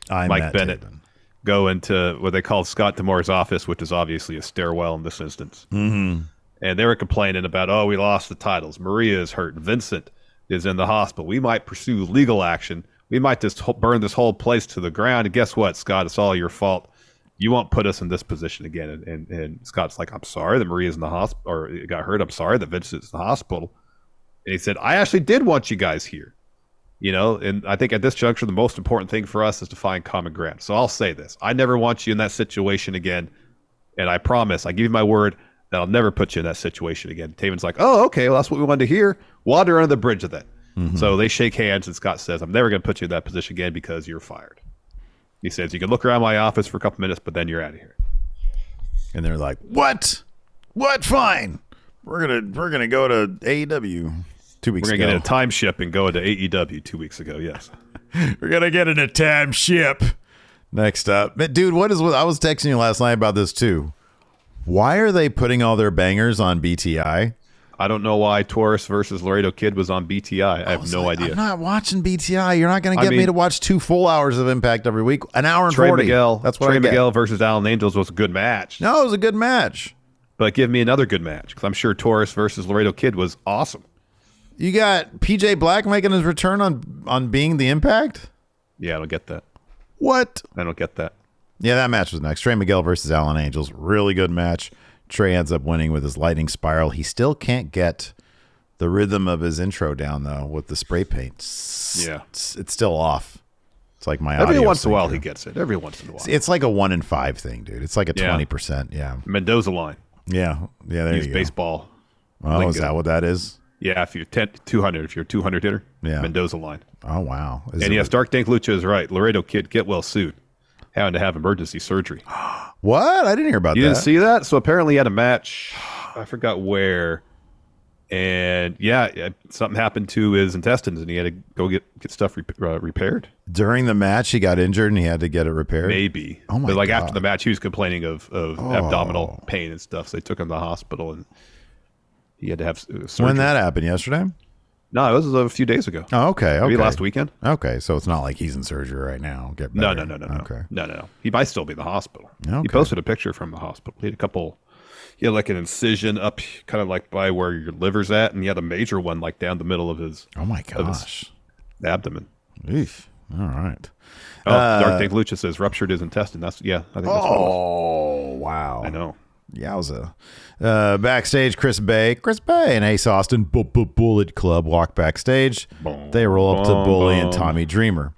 I'm Mike Matt Bennett. Taven. Go into what they called Scott D'Amore's office, which is obviously a stairwell in this instance. Mm-hmm. And they were complaining about, we lost the titles. Maria is hurt. Vincent is in the hospital. We might pursue legal action. We might just burn this whole place to the ground. And guess what, Scott? It's all your fault. You won't put us in this position again. And Scott's like, I'm sorry that Maria's in the hospital, or got hurt. I'm sorry that Vincent's in the hospital. And he said, I actually did want you guys here. You know, and I think at this juncture, the most important thing for us is to find common ground. So I'll say this. I never want you in that situation again. And I promise, I give you my word that I'll never put you in that situation again. Taven's like, oh, okay, well, that's what we wanted to hear. Water under the bridge of that. So they shake hands, and Scott says, I'm never going to put you in that position again because you're fired. He says, you can look around my office for a couple minutes, but then you're out of here. And they're like, what? Fine. We're gonna go to AEW 2 weeks ago. We're going to get in a time ship and go to AEW 2 weeks ago, yes. We're going to get in a time ship. Next up. Dude, I was texting you last night about this too. Why are they putting all their bangers on BTI? I don't know why Taurus versus Laredo Kid was on BTI. I have no idea. I'm not watching BTI. You're not going to get me to watch 2 full hours of Impact every week. An hour and 40. That's what Trey Miguel versus Alan Angels was a good match. No, it was a good match. But give me another good match, because I'm sure Taurus versus Laredo Kid was awesome. You got PJ Black making his return on Being the Impact? Yeah, I don't get that. What? I don't get that. Yeah, that match was next. Trey Miguel versus Alan Angels. Really good match. Trey ends up winning with his lightning spiral. He still can't get the rhythm of his intro down, though, with the spray paint. Yeah. It's still off. It's like my Every audio once in a while sync. he gets it. Every once in a while. It's like a 1 in 5 thing, dude. It's like a 20%. Yeah. Mendoza line. Yeah. There Use you go. baseball. Oh, is that what that is? Yeah, if you're 200, if you're a 200 hitter, Yeah. Mendoza line. Oh, wow. And yes, Dark Dank Lucha is right. Laredo Kid, get well soon. Having to have emergency surgery. What? I didn't hear about that. You didn't see that? So apparently he had a match. I forgot where. And yeah, something happened to his intestines and he had to go get stuff repaired. During the match, he got injured and he had to get it repaired? Maybe. Oh, my But like God. after the match, he was complaining of abdominal pain and stuff. So they took him to the hospital and he had to have surgery. When that happened? Yesterday? No, it was a few days ago. Oh, okay. Maybe last weekend. Okay, so it's not like he's in surgery right now. Get No. better. Okay. No. He might still be in the hospital. Okay. He posted a picture from the hospital. He had like an incision up kind of like by where your liver's at, and he had a major one like down the middle of his Oh my gosh. abdomen. Eesh. All right. Oh, Dark Dank Lucha says ruptured his intestine. I think that's what it was. Oh, wow. I know. Yowza. Backstage, Chris Bay and Ace Austin, Bullet Club walk backstage. They roll up to Bully and Tommy Dreamer.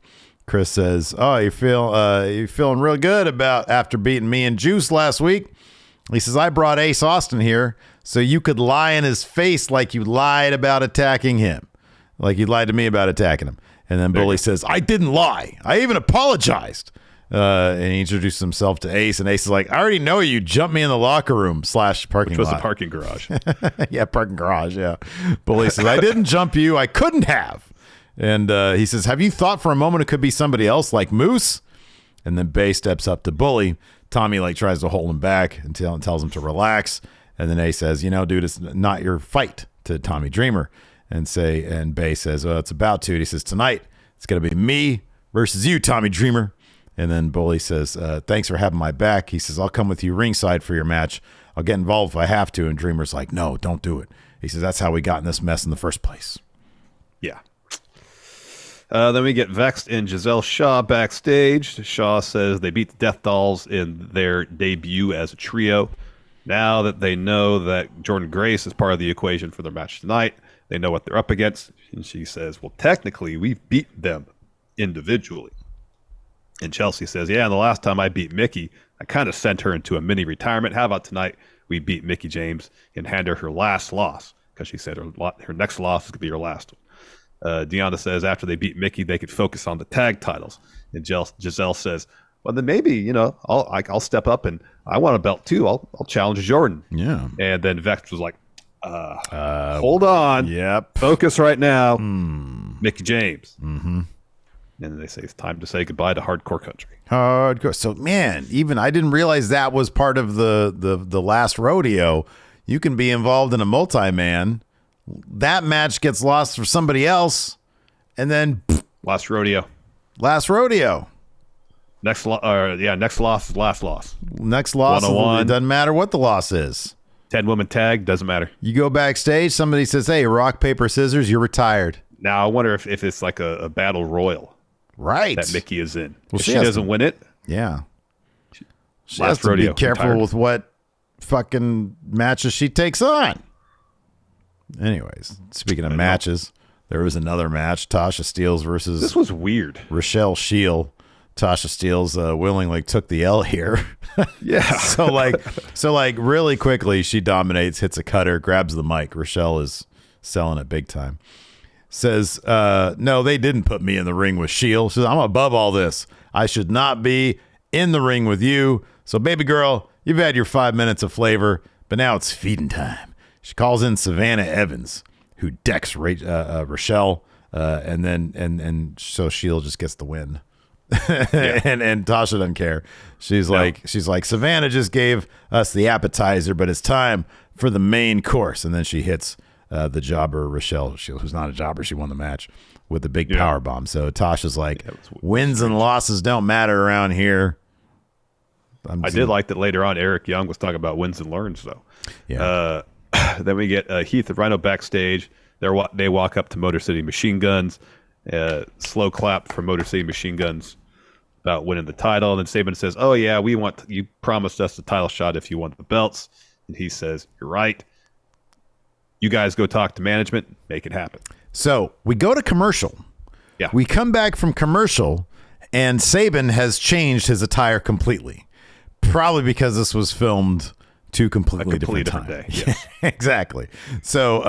Chris says, "Oh, you feeling real good about after beating me and Juice last week?" He says, "I brought Ace Austin here so you could lie in his face like you lied about attacking him, like you lied to me about attacking him." And then Bully says, "I didn't lie. I even apologized." And he introduces himself to Ace, and Ace is like, "I already know you. Jumped me in the locker room / parking Which was lot." the parking garage. Yeah, parking garage. Yeah. Bully says, "I didn't jump you. I couldn't have." And he says, "Have you thought for a moment it could be somebody else like Moose?" And then Bay steps up to Bully. Tommy tries to hold him back and tells him to relax. And then Ace says, "Dude, it's not your fight," to Tommy Dreamer. And Bay says, "Well, it's about to." And he says, "Tonight it's gonna be me versus you, Tommy Dreamer." And then Bully says, "Thanks for having my back." He says, "I'll come with you ringside for your match. I'll get involved if I have to." And Dreamer's like, "No, don't do it." He says, "That's how we got in this mess in the first place." Yeah. Then we get Vexed and Giselle Shaw backstage. Shaw says they beat the Death Dolls in their debut as a trio. Now that they know that Jordan Grace is part of the equation for their match tonight, they know what they're up against. And she says, "Well, technically, we've beaten them individually." And Chelsea says, "Yeah, and the last time I beat Mickey, I kind of sent her into a mini retirement. How about tonight we beat Mickey James and hand her last loss?" Because she said her next loss is going to be her last one. Deanna says after they beat Mickey, they could focus on the tag titles. And Giselle says, "Well, then maybe, I'll step up and I want a belt too. I'll challenge Jordan." Yeah. And then Vex was like, hold on. Yep. Focus right now. Mickey James. Mm-hmm. And then they say it's time to say goodbye to Hardcore Country. Hardcore. So, man, even I didn't realize that was part of the last rodeo. You can be involved in a multi-man. That match gets lost for somebody else, and then Last rodeo. Last rodeo. Next loss is last loss. Next loss, it doesn't matter what the loss is. 10-woman tag, doesn't matter. You go backstage, somebody says, "Hey, rock, paper, scissors, you're retired." Now, I wonder if it's like a battle royal. Right. That Mickey is in. Well, if she doesn't win it. Yeah. She Last has to rodeo, be careful retired. with what fucking matches she takes on. Anyways, speaking of matches, there was another match. Tasha Steelz versus This was weird. Rochelle Shield. Tasha Steelz willingly took the L here. Yeah. so really quickly, she dominates, hits a cutter, grabs the mic. Rochelle is selling it big time. says, no, they didn't put me in the ring with Shield. She says, I'm above all this. I should not be in the ring with you. So, baby girl, you've had your 5 minutes of flavor, but now it's feeding time. She calls in Savannah Evans, who decks Rochelle, and so Shield just gets the win. and Tasha doesn't care. She's like Savannah just gave us the appetizer, but it's time for the main course. And then she hits the jobber Rochelle, who's not a jobber. She won the match with the big power bomb. So Tasha's like, wins and losses don't matter around here. I did like that later on. Eric Young was talking about wins and learns, though. Yeah. Then we get Heath and Rhino backstage. They walk up to Motor City Machine Guns. Slow clap for Motor City Machine Guns about winning the title. And then Saban says, oh, yeah, you promised us the title shot if you want the belts. And he says, you're right. You guys go talk to management, make it happen. So we go to commercial. Yeah. We come back from commercial, and Saban has changed his attire completely. Probably because this was filmed two completely different times. Day. Yes. Exactly. So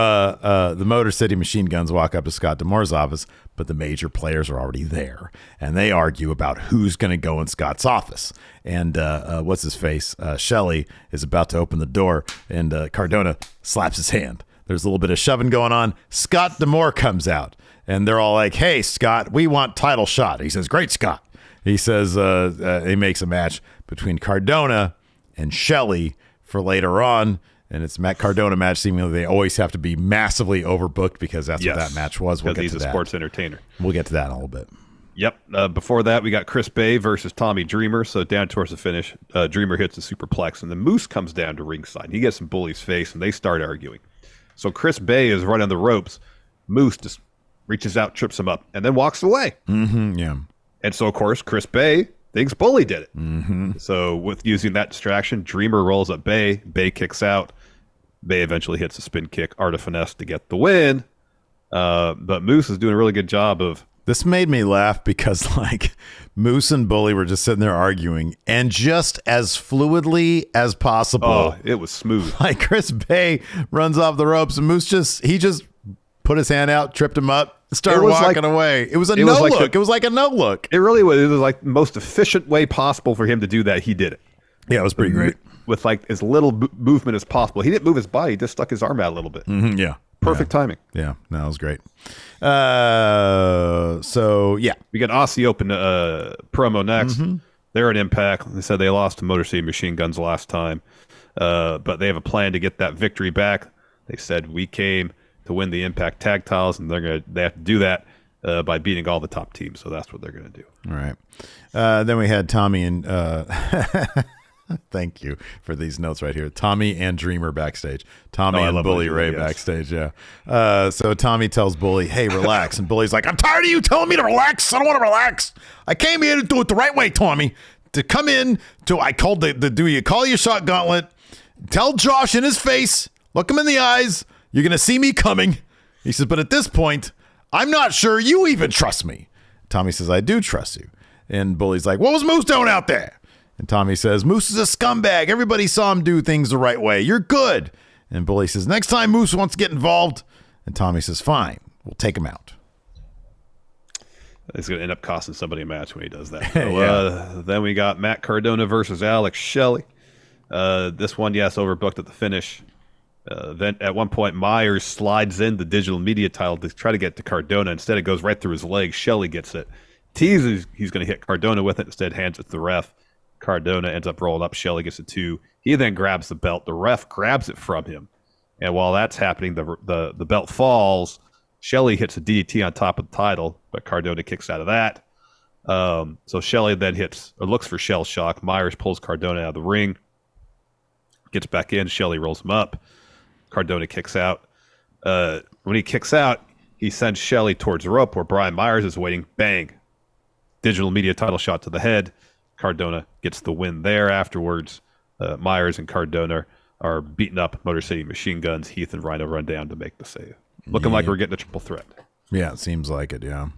the Motor City Machine Guns walk up to Scott D'Amore's office, but the major players are already there, and they argue about who's going to go in Scott's office. And what's his face? Shelley is about to open the door, and Cardona slaps his hand. There's a little bit of shoving going on. Scott D'Amore comes out, and they're all like, hey, Scott, we want title shot. He says, great, Scott. He says he makes a match between Cardona and Shelley for later on, and it's Matt Cardona match. Seemingly they always have to be massively overbooked because that's what that match was. Because he's a sports entertainer. We'll get to that in a little bit. Yep. Before that, we got Chris Bay versus Tommy Dreamer. So down towards the finish, Dreamer hits a superplex, and the Moose comes down to ringside. He gets in Bully's face, and they start arguing. So Chris Bay is running the ropes. Moose just reaches out, trips him up, and then walks away. Mm-hmm, yeah. And so, of course, Chris Bay thinks Bully did it. Mm-hmm. So with using that distraction, Dreamer rolls up Bay. Bay kicks out. Bay eventually hits a spin kick, Art of Finesse to get the win. But Moose is doing a really good job of... This made me laugh because, like, Moose and Bully were just sitting there arguing, and just as fluidly as possible. Oh, it was smooth. Like, Chris Bay runs off the ropes, and Moose just put his hand out, tripped him up, started walking away. It was a no look. It was like a no look. It really was. It was like the most efficient way possible for him to do that. He did it. Yeah, it was pretty great. With like as little movement as possible. He didn't move his body. He just stuck his arm out a little bit. Mm-hmm, yeah. Perfect timing. Yeah, no, it was great. So, yeah. We got Aussie Open promo next. Mm-hmm. They're at Impact. They said they lost to Motor City Machine Guns last time. But they have a plan to get that victory back. They said we came to win the Impact tag titles, and they have to do that by beating all the top teams. So that's what they're going to do. All right. Then we had Tommy and... Thank you for these notes right here. Tommy and Dreamer backstage. Tommy and Bully Ray backstage, yeah. So Tommy tells Bully, hey, relax. And Bully's like, I'm tired of you telling me to relax. I don't want to relax. I came here to do it the right way, Tommy. To come in to, I called do you call your shot gauntlet. Tell Josh in his face, look him in the eyes, you're going to see me coming. He says, but at this point, I'm not sure you even trust me. Tommy says, I do trust you. And Bully's like, what was Moose doing out there? And Tommy says, Moose is a scumbag. Everybody saw him do things the right way. You're good. And Bully says, next time Moose wants to get involved. And Tommy says, fine, we'll take him out. He's going to end up costing somebody a match when he does that. So, then we got Matt Cardona versus Alex Shelley. This one, yes, overbooked at the finish. Then at one point, Myers slides in the digital media title to try to get to Cardona. Instead, it goes right through his leg. Shelley gets it. Teases he's going to hit Cardona with it. Instead, hands it to the ref. Cardona ends up rolling up. Shelley gets a 2. He then grabs the belt. The ref grabs it from him. And while that's happening, the belt falls. Shelley hits a DDT on top of the title, but Cardona kicks out of that. So Shelley then looks for Shell Shock. Myers pulls Cardona out of the ring. Gets back in. Shelley rolls him up. Cardona kicks out. When he kicks out, he sends Shelley towards the rope where Brian Myers is waiting. Bang. Digital media title shot to the head. Cardona gets the win there afterwards. Myers and Cardona are beating up Motor City Machine Guns. Heath and Rhino run down to make the save. Looking like we're getting a triple threat. Yeah, it seems like it, yeah.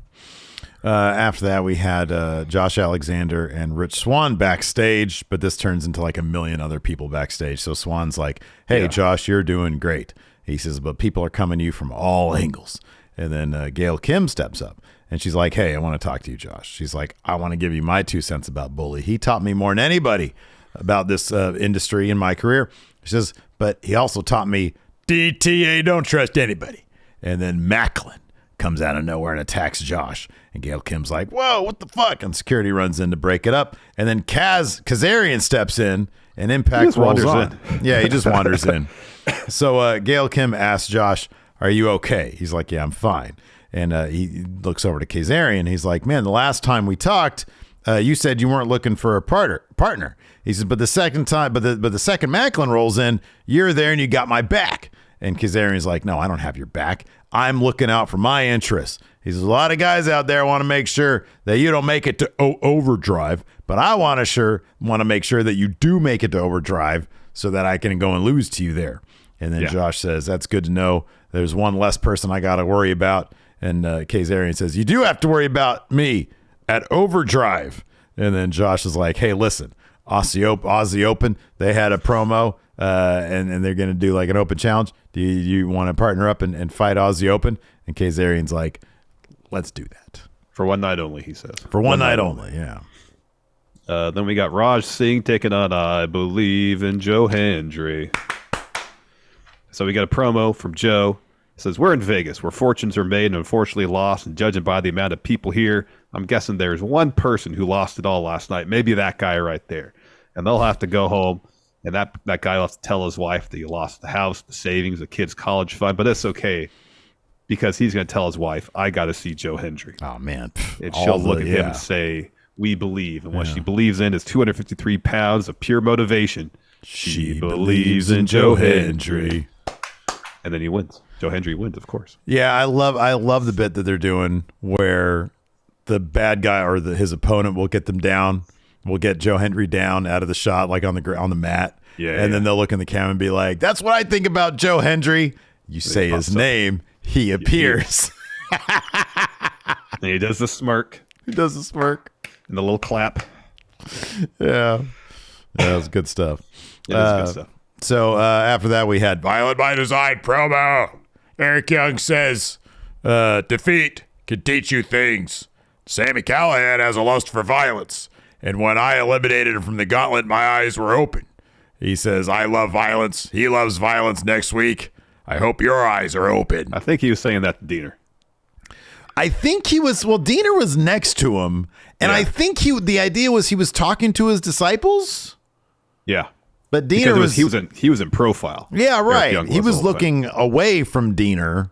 After that, we had Josh Alexander and Rich Swann backstage, but this turns into like a million other people backstage. So Swann's like, hey, Josh, you're doing great. He says, but people are coming to you from all angles. And then Gail Kim steps up. And she's like, hey, I want to talk to you, Josh. She's like, I want to give you my 2 cents about Bully. He taught me more than anybody about this industry in my career. She says, but he also taught me DTA, don't trust anybody. And then Macklin comes out of nowhere and attacks Josh. And Gail Kim's like, whoa, what the fuck? And security runs in to break it up. And then Kazarian steps in and Impact rolls on. Yeah, he just wanders in. So Gail Kim asks Josh, are you okay? He's like, yeah, I'm fine. And he looks over to Kazarian. He's like, man, the last time we talked, you said you weren't looking for a partner. He says, but the second Macklin rolls in, you're there and you got my back. And Kazarian's like, no, I don't have your back. I'm looking out for my interests. He says, a lot of guys out there want to make sure that you don't make it to overdrive, but I want to make sure that you do make it to overdrive so that I can go and lose to you there. And then Josh says, that's good to know. There's one less person I got to worry about. And Kazarian says, you do have to worry about me at overdrive. And then Josh is like, hey, listen, Aussie Open, they had a promo and they're going to do like an open challenge. Do you want to partner up and fight Aussie Open? And Kazarian's like, let's do that. For one night only, he says. For one night only, yeah. Then we got Raj Singh taking on I Believe in Joe Hendry. So we got a promo from Joe. It says, we're in Vegas where fortunes are made and unfortunately lost, and judging by the amount of people here, I'm guessing there's one person who lost it all last night. Maybe that guy right there. And they'll have to go home, and that guy will have to tell his wife that he lost the house, the savings, the kid's college fund, but that's okay because he's going to tell his wife, I got to see Joe Hendry. Oh, man. And she'll look at him and say, we believe. And what she believes in is 253 pounds of pure motivation. She believes in Joe Hendry. And then he wins. Joe Hendry wins, of course. Yeah, I love the bit that they're doing where the bad guy or his opponent will get them down. We'll get Joe Hendry down out of the shot, like on the mat. Yeah, and then they'll look in the camera and be like, "That's what I think about Joe Hendry." You say his name, he appears. And he does the smirk. He does the smirk and the little clap. Yeah, that was good stuff. It is good stuff. So after that, we had Violent by Design promo. Eric Young says, defeat can teach you things. Sami Callihan has a lust for violence. And when I eliminated him from the gauntlet, my eyes were open. He says, I love violence. He loves violence next week. I hope your eyes are open. I think he was saying that to Diener. I think he was, Diener was next to him. And I think the idea was he was talking to his disciples. Yeah. But Diener he was in profile. Yeah, right. He was looking away from Diener,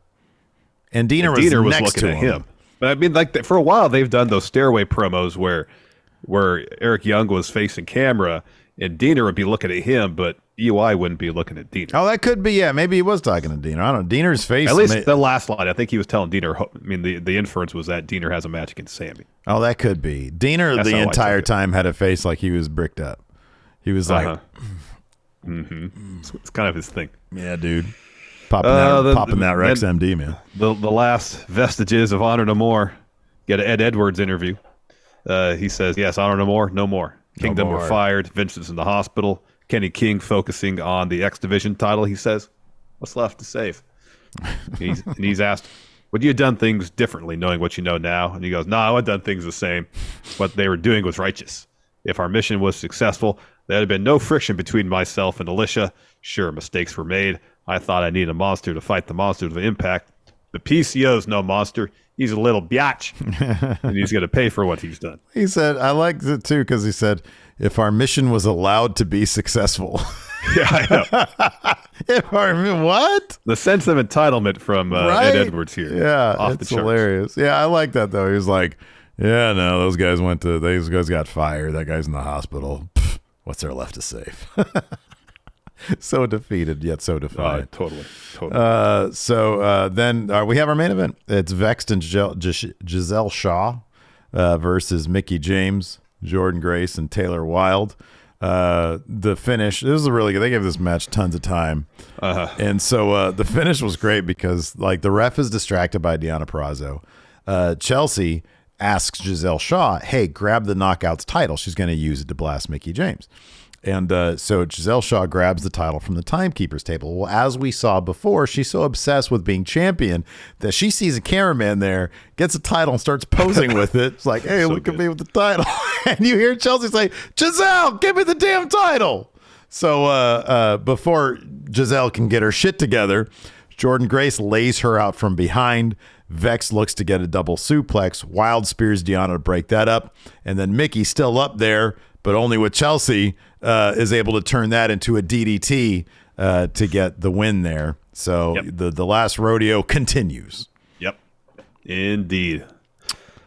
and Diener was next looking to him. But I mean, like for a while, they've done those stairway promos where Eric Young was facing camera, and Diener would be looking at him, but EY wouldn't be looking at Diener. Oh, that could be. Yeah, maybe he was talking to Diener. I don't know. Diener's face. At least the last line, I think he was telling Diener. I mean, the inference was that Diener has a match against Sami. Oh, that could be. Diener the entire time had a face like he was bricked up. He was like. Mm-hmm. It's kind of his thing. Yeah, dude. Popping that Rex MD, man. The last vestiges of Honor No More. Get an Ed Edwards interview. He says, yes, Honor No More, no more. Kingdom were fired. Vincent's in the hospital. Kenny King focusing on the X Division title. He says, what's left to save? He's asked, would you have done things differently knowing what you know now? And he goes, no, I would have done things the same. What they were doing was righteous. If our mission was successful, there had been no friction between myself and Alicia. Sure, mistakes were made. I thought I needed a monster to fight the monsters of Impact. The PCO's no monster. He's a little biatch, and he's going to pay for what he's done. He said, I liked it too, because he said, if our mission was allowed to be successful. Yeah, I know. What? The sense of entitlement from Ed Edwards here. Yeah, it's hilarious. Yeah, I like that, though. He was like, yeah, no, those guys got fired. That guy's in the hospital. Pfft, what's there left to save? So defeated, yet so defiant. Totally. Then we have our main event. It's Vexed and Giselle Shaw versus Mickie James, Jordan Grace, and Taylor Wilde. The finish, this was really good. They gave this match tons of time. And so the finish was great because like the ref is distracted by Deonna Purrazzo. Chelsea asks Giselle Shaw, hey, grab the Knockouts title. She's going to use it to blast Mickie James. And so Giselle Shaw grabs the title from the timekeeper's table. Well, as we saw before, she's so obsessed with being champion that she sees a cameraman there, gets a title, and starts posing with it. It's like, hey, look at me with the title. And you hear Chelsea say, Giselle, give me the damn title. So before Giselle can get her shit together, Jordan Grace lays her out from behind. Vex looks to get a double suplex. Wild spears Deanna to break that up. And then Mickey, still up there, but only with Chelsea, is able to turn that into a DDT to get the win there. So the last rodeo continues. Yep, indeed.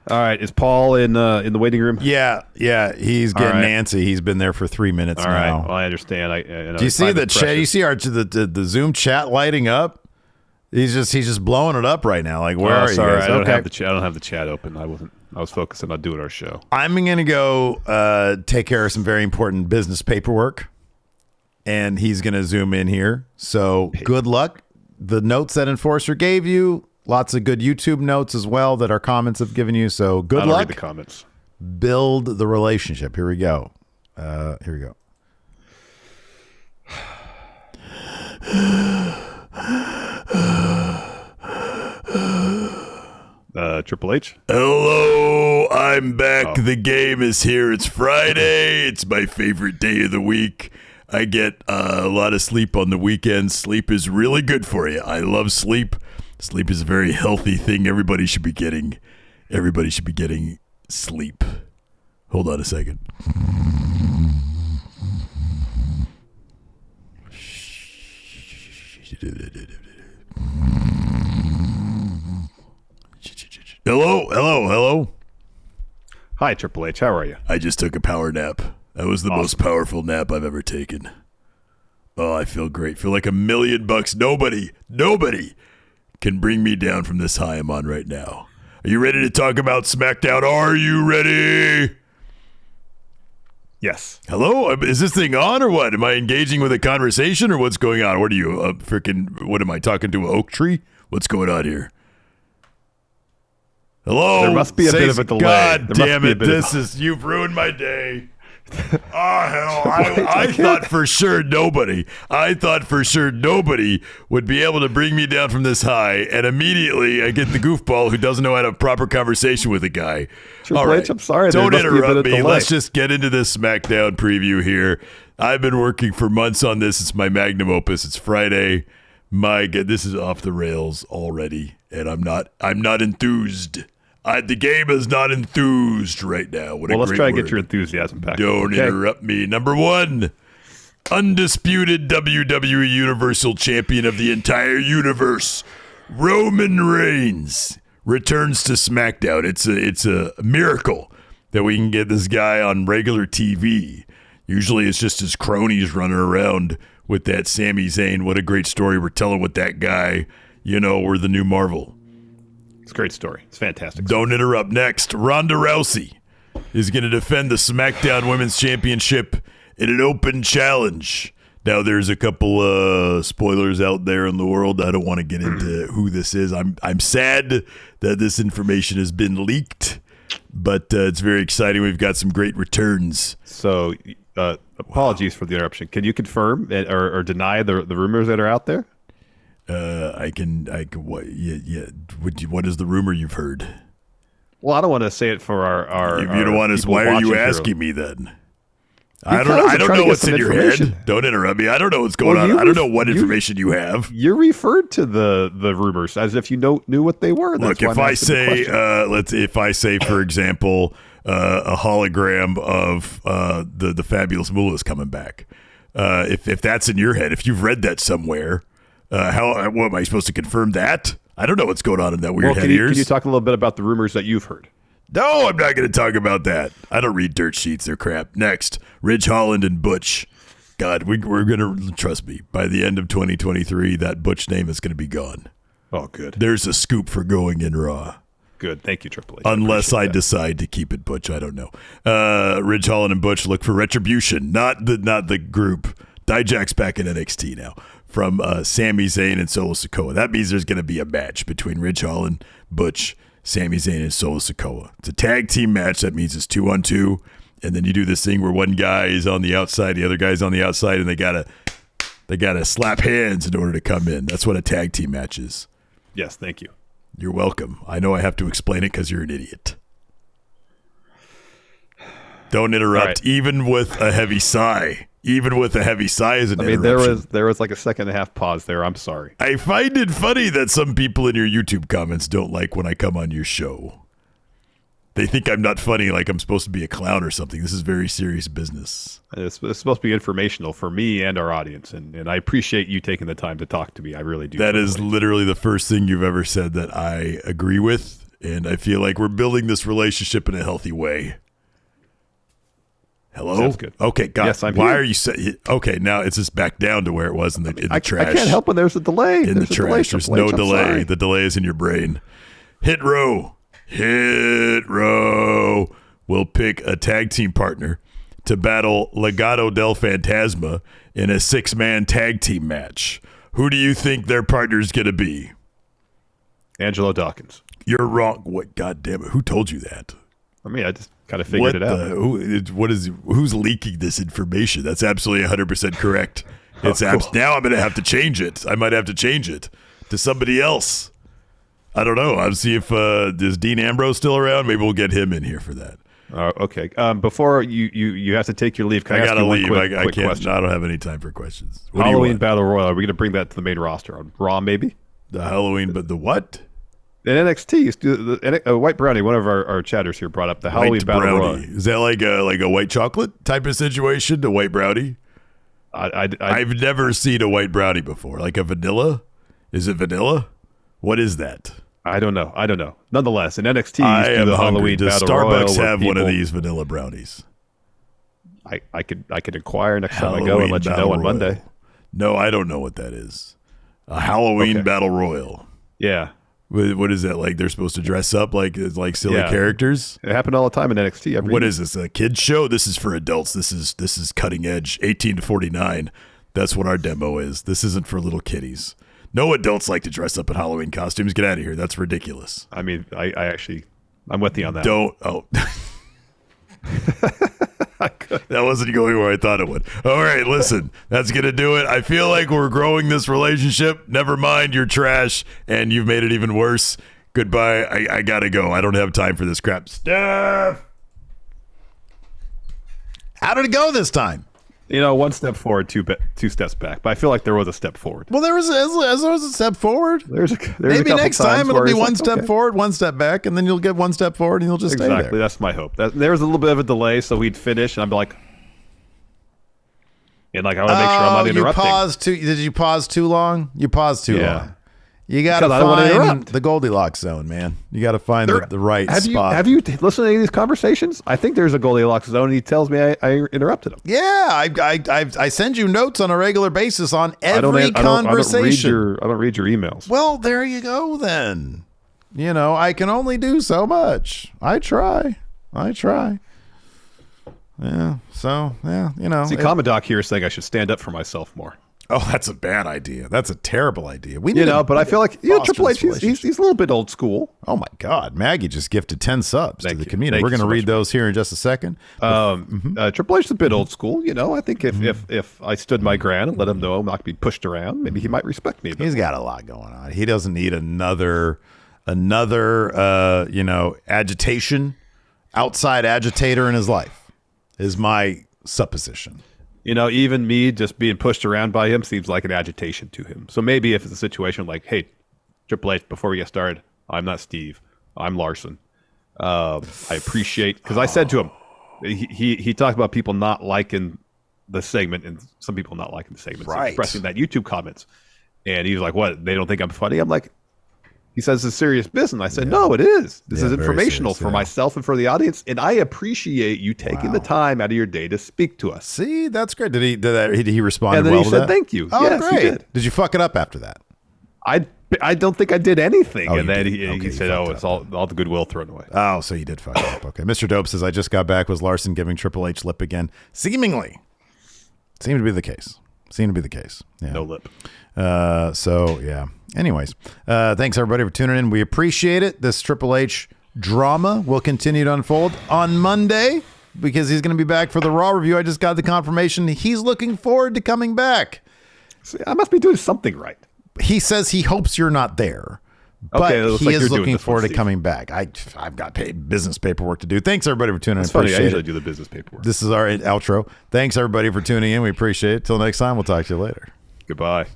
All right, is Paul in the waiting room? Yeah, he's getting antsy. He's been there for 3 minutes now. All right, well, I understand. Do you see the chat? You see the Zoom chat lighting up? He's just blowing it up right now. Like, where are you guys? I don't have the chat open. I was focusing on doing our show. I'm gonna go take care of some very important business paperwork, and he's gonna zoom in here. So good luck. The notes that Enforcer gave you, lots of good YouTube notes as well that our comments have given you. So good luck. Read the comments. Build the relationship. Here we go. Here we go. Triple H. Hello, I'm back. The game is here. It's Friday. It's my favorite day of the week. I get a lot of sleep on the weekends. Sleep is really good for you. I love sleep. Sleep is a very healthy thing. Everybody should be getting sleep. Hold on a second. Hello. Hi, Triple H. How are you? I just took a power nap. That was the most powerful nap I've ever taken. Oh, I feel great. Feel like $1 million. Nobody can bring me down from this high I'm on right now. Are you ready to talk about Smackdown? Are you ready? Yes. Hello? Is this thing on or what? Am I engaging with a conversation or what's going on? What are you, what am I talking to, an oak tree? What's going on here? Hello? There must be a bit of a delay. God damn it. You've ruined my day. Oh, hell. I thought for sure nobody would be able to bring me down from this high, and immediately I get the goofball who doesn't know how to have a proper conversation with a guy. Triple H, I'm sorry. Don't interrupt me. Let's just get into this SmackDown preview here. I've been working for months on this. It's my magnum opus. It's Friday. My God, this is off the rails already, and I'm not enthused. The game is not enthused right now. Let's try to get your enthusiasm back. Don't interrupt me. Number one, undisputed WWE Universal Champion of the entire universe, Roman Reigns, returns to SmackDown. It's a miracle that we can get this guy on regular TV. Usually it's just his cronies running around with that Sami Zayn. What a great story we're telling with that guy. We're the new Marvel. It's a great story. It's fantastic. Don't interrupt. Next, Ronda Rousey is going to defend the SmackDown Women's Championship in an open challenge. Now, there's a couple spoilers out there in the world. I don't want to get into who this is. I'm sad that this information has been leaked, but it's very exciting. We've got some great returns. So, apologies for the interruption. Can you confirm or deny the rumors that are out there? I can. What? Yeah. What is the rumor you've heard? Well, I don't want to say it for our. You don't want to. Why are you asking me then? I don't know what's in your head. Don't interrupt me. I don't know what's going on. I don't know what information you have. You referred to the rumors as if you knew what they were. Look, if I say, for example, a hologram of the Fabulous Moolah is coming back. If that's in your head, if you've read that somewhere. What am I supposed to confirm that? I don't know what's going on in that weird head ears. Can you talk a little bit about the rumors that you've heard? No, I'm not going to talk about that. I don't read dirt sheets. They're crap. Next, Ridge Holland and Butch. God, we're going to, trust me, by the end of 2023, that Butch name is going to be gone. Oh, good. There's a scoop for going in Raw. Good. Thank you, Triple H. Unless I decide to keep it Butch. I don't know. Ridge Holland and Butch look for retribution, not the group. Dijak's back in NXT now. From Sami Zayn and Solo Sikoa. That means there's going to be a match between Ridge Holland, Butch, Sami Zayn, and Solo Sikoa. It's a tag team match. That means it's 2-on-2. And then you do this thing where one guy is on the outside, the other guy's on the outside, and they gotta slap hands in order to come in. That's what a tag team match is. Yes, thank you. You're welcome. I know I have to explain it because you're an idiot. Don't interrupt, right. even with a heavy sigh. Even with a heavy sigh is an interruption. There was like a second and a half pause there. I'm sorry. I find it funny that some people in your YouTube comments don't like when I come on your show. They think I'm not funny, like I'm supposed to be a clown or something. This is very serious business. It's supposed to be informational for me and our audience, and I appreciate you taking the time to talk to me. I really do. That is literally the first thing you've ever said that I agree with, and I feel like we're building this relationship in a healthy way. Hello? Sounds good. Okay, God. Yes, I'm Why here. are you saying... Okay, now it's just back down to where it was in the trash. I can't help when there's a delay. In the trash. There's no delay. The delay is in your brain. Hit Row. Hit Row will pick a tag team partner to battle Legado del Fantasma in a 6-man tag team match. Who do you think their partner is going to be? Angelo Dawkins. You're wrong. What? God damn it. Who told you that? I mean, I just kind of figured it out. Who's leaking this information? That's absolutely 100% correct. It's cool. Now I'm going to have to change it. I might have to change it to somebody else. I don't know. I'll see if is Dean Ambrose still around. Maybe we'll get him in here for that. Okay. Before you have to take your leave. Can I I ask gotta you one leave. quick I can't. question? I don't have any time for questions. What do you Halloween want? Battle Royal. Are we going to bring that to the main roster on Raw? Maybe The Halloween, but the what? in NXT. Used to do White Brownie. One of our chatters here brought up the Halloween White Battle Royal. brownie. Is that like a white chocolate type of situation? The white brownie? I've never seen a white brownie before. Like a vanilla? Is it vanilla? What is that? I don't know. Nonetheless, in NXT, I used to do am the hungry. Halloween Does Battle Royal. Starbucks where have one of people- these vanilla brownies? I could inquire next time I go and let you know on Monday. No, I don't know what that is. A Halloween Okay. Battle Royal. Yeah, What is that like? They're supposed to dress up like silly Yeah. characters. it happened all the time in NXT. What is this? A kids show? This is for adults. This is cutting edge. 18 to 49. That's what our demo is. This isn't for little kiddies. No adults like to dress up in Halloween costumes. Get out of here. That's ridiculous. I mean, I'm with you on that. Don't. Oh. That wasn't going where I thought it would. All right, listen. That's going to do it. I feel like we're growing this relationship. Never mind, you're trash, and you've made it even worse. Goodbye. I got to go. I don't have time for this crap. Steph! How did it go this time? One step forward, two steps back. But I feel like there was a step forward. Well, there was a step forward. There's a Maybe couple next times time it'll where be it's one like, step okay. forward, one step back, and then you'll get one step forward and you'll just stay Exactly. there. That's my hope. There was a little bit of a delay, so we'd finish, and I'd be like, I want to make sure I'm not interrupting. Did you pause too long? You paused too Yeah. long. You got to Because I don't wanna find interrupt. the Goldilocks zone, man. You got to find the right spot. Have you listened to any of these conversations? I think there's a Goldilocks zone, and he tells me I interrupted him. Yeah, I send you notes on a regular basis on every conversation. I don't read your emails. Well, there you go then. I can only do so much. I try. Yeah. So, yeah, See, Commodore here is saying I should stand up for myself more. Oh, that's a bad idea. That's a terrible idea. We But I feel like Triple H, he's a little bit old school. Oh my God, Maggie just gifted 10 subs to the you. community. Thank We're you going to so read much, those here in just a second. Triple H is a bit old school. I think if I stood my ground and let him know I'm not going to be pushed around, maybe he might respect me a bit. He's got a lot going on. He doesn't need another agitation, outside agitator in his life, is my supposition. Even me just being pushed around by him seems like an agitation to him. So maybe if it's a situation like, hey, Triple H, before we get started, I'm not Steve. I'm Larson. I appreciate, because I said to him, he talked about people not liking the segment and some people not liking the segment, Right. expressing that YouTube comments. And he was like, what? They don't think I'm funny? I'm like, he says it's serious business. I said, no, it is. This is very informational serious, for myself and for the audience. And I appreciate you taking the Wow. time out of your day to speak to us. See, that's great. Did he respond And then well he to said, that? thank you. Oh, Yes, he great. did. You fuck it up after that? I don't think I did anything. Oh, And you then did. he Okay, you said, oh, fucked it's up all the goodwill thrown away. Oh, so you did fuck it up. Okay. Mr. Dope says, I just got back. Was Larson giving Triple H lip again? Seemingly. Seemed to be the case. Yeah. No lip. So, yeah. Anyways, thanks everybody for tuning in. We appreciate it. This Triple H drama will continue to unfold. On Monday, because he's going to be back for the Raw review. I just got the confirmation he's looking forward to coming back. See, I must be doing something right. He says he hopes you're not there. But he is looking forward to coming back. I've got business paperwork to do. Thanks, everybody, for tuning in. It's funny. I usually do the business paperwork. This is our outro. Thanks, everybody, for tuning in. We appreciate it. Till next time, we'll talk to you later. Goodbye.